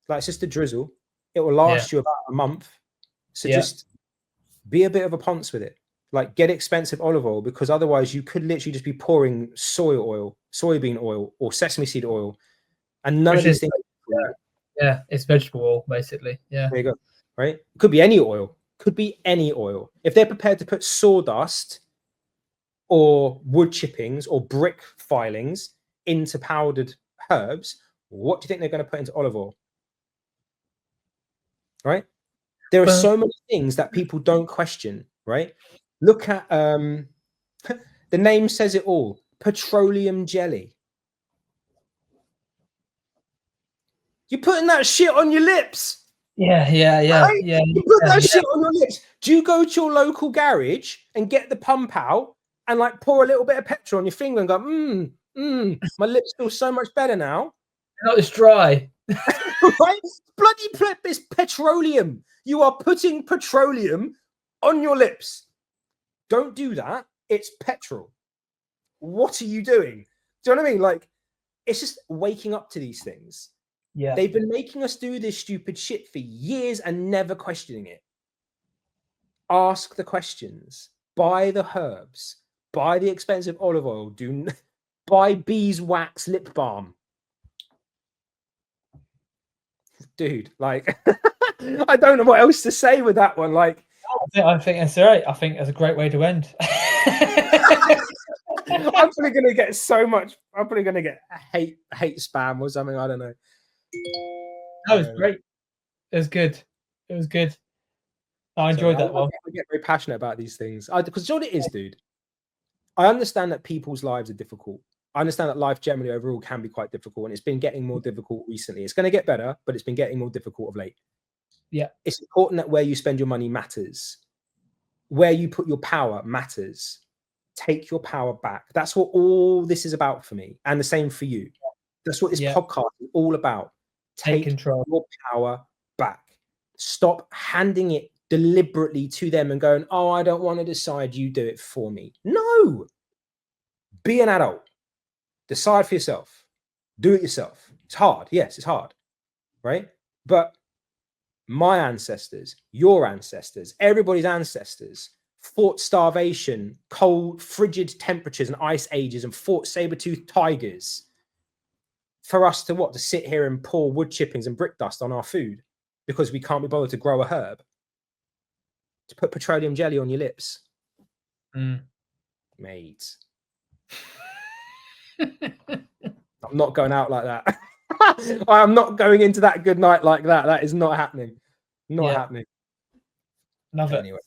Like it's just a drizzle. It will last you about a month. So just be a bit of a ponce with it. Like get expensive olive oil because otherwise you could literally just be pouring soy oil, soybean oil, or sesame seed oil, and none of these things. Yeah, it's vegetable oil basically. Yeah. There you go. Right. It could be any oil. Could be any oil. If they're prepared to put sawdust or wood chippings or brick filings into powdered herbs, what do you think they're going to put into olive oil? Right? There are so many things that people don't question, right? Look at the name says it all. Petroleum jelly. You're putting that shit on your lips. Yeah. Right? You put that shit on your lips. Do you go to your local garage and get the pump out and like pour a little bit of petrol on your finger and go, my lips feel so much better now? No, it's dry. Right? Bloody it's petroleum. You are putting petroleum on your lips. Don't do that. It's petrol. What are you doing? Do you know what I mean? Like, it's just waking up to these things. Yeah. They've been making us do this stupid shit for years and never questioning it. Ask the questions. Buy the herbs. Buy the expensive olive oil. Buy beeswax lip balm. Dude, like, I don't know what else to say with that one. Like, I think that's all right. I think that's a great way to end. I'm probably going to get so much. I'm probably going to get hate spam or something. I don't know. That was great. It was good. I enjoyed that one. I get very passionate about these things because you know what it is, dude. I understand that people's lives are difficult. I understand that life generally overall can be quite difficult, and it's been getting more difficult recently. It's going to get better, but it's been getting more difficult of late. Yeah. It's important that where you spend your money matters. Where you put your power matters. Take your power back. That's what all this is about for me, and the same for you. That's what this podcast is all about. Take control. Your power back. Stop handing it deliberately to them and going, oh, I don't want to decide. You do it for me. No. Be an adult. Decide for yourself. Do it yourself. It's hard. Yes, it's hard. Right? But my ancestors, your ancestors, everybody's ancestors fought starvation, cold, frigid temperatures and ice ages, and fought saber-toothed tigers for us to what? To sit here and pour wood chippings and brick dust on our food because we can't be bothered to grow a herb. to put petroleum jelly on your lips. Mm. Mate. I'm not going out like that. I am not going into that good night like that. That is not happening. Not happening. Love it. Anyway.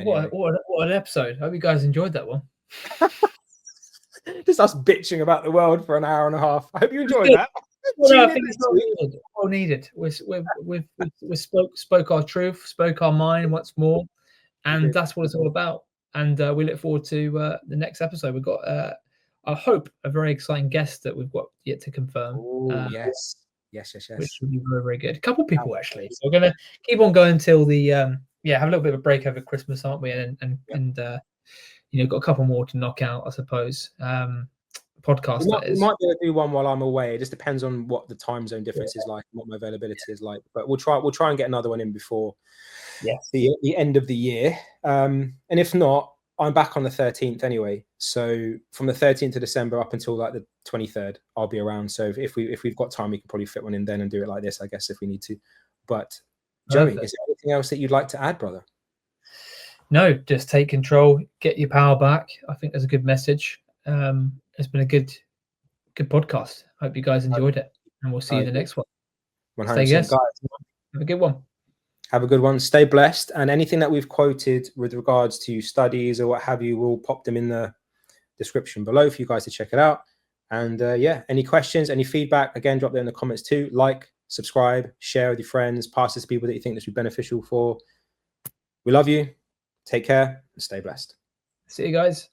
What an episode. I hope you guys enjoyed that one. Just us bitching about the world for an hour and a half. I hope you enjoyed that. Well, no, I think it's all needed. We spoke our truth, spoke our mind once more, and that's what it's all about. And we look forward to the next episode. We've got, I hope, a very exciting guest that we've got yet to confirm. Yes. Which will be very, very good. A couple of people actually. So we're gonna keep on going till the have a little bit of a break over Christmas, aren't we? And got a couple more to knock out, I suppose. Podcast. We might be able to do one while I'm away. It just depends on what the time zone difference is like, and what my availability is like. But we'll try and get another one in before the end of the year. And if not, I'm back on the 13th anyway. So from the 13th of December up until like the 23rd, I'll be around. So if we've got time, we can probably fit one in then and do it like this, I guess, if we need to. But Joey, is there anything else that you'd like to add, brother? No, just take control, get your power back. I think that's a good message. It's been a good podcast. Hope you guys enjoyed it, and we'll see you in the next one. 100%, guys. Have a good one. Have a good one. Stay blessed. And anything that we've quoted with regards to studies or what have you, we'll pop them in the description below for you guys to check it out. And any questions, any feedback, again, drop them in the comments too. Like, subscribe, share with your friends, pass this to people that you think this would be beneficial for. We love you. Take care and stay blessed. See you guys.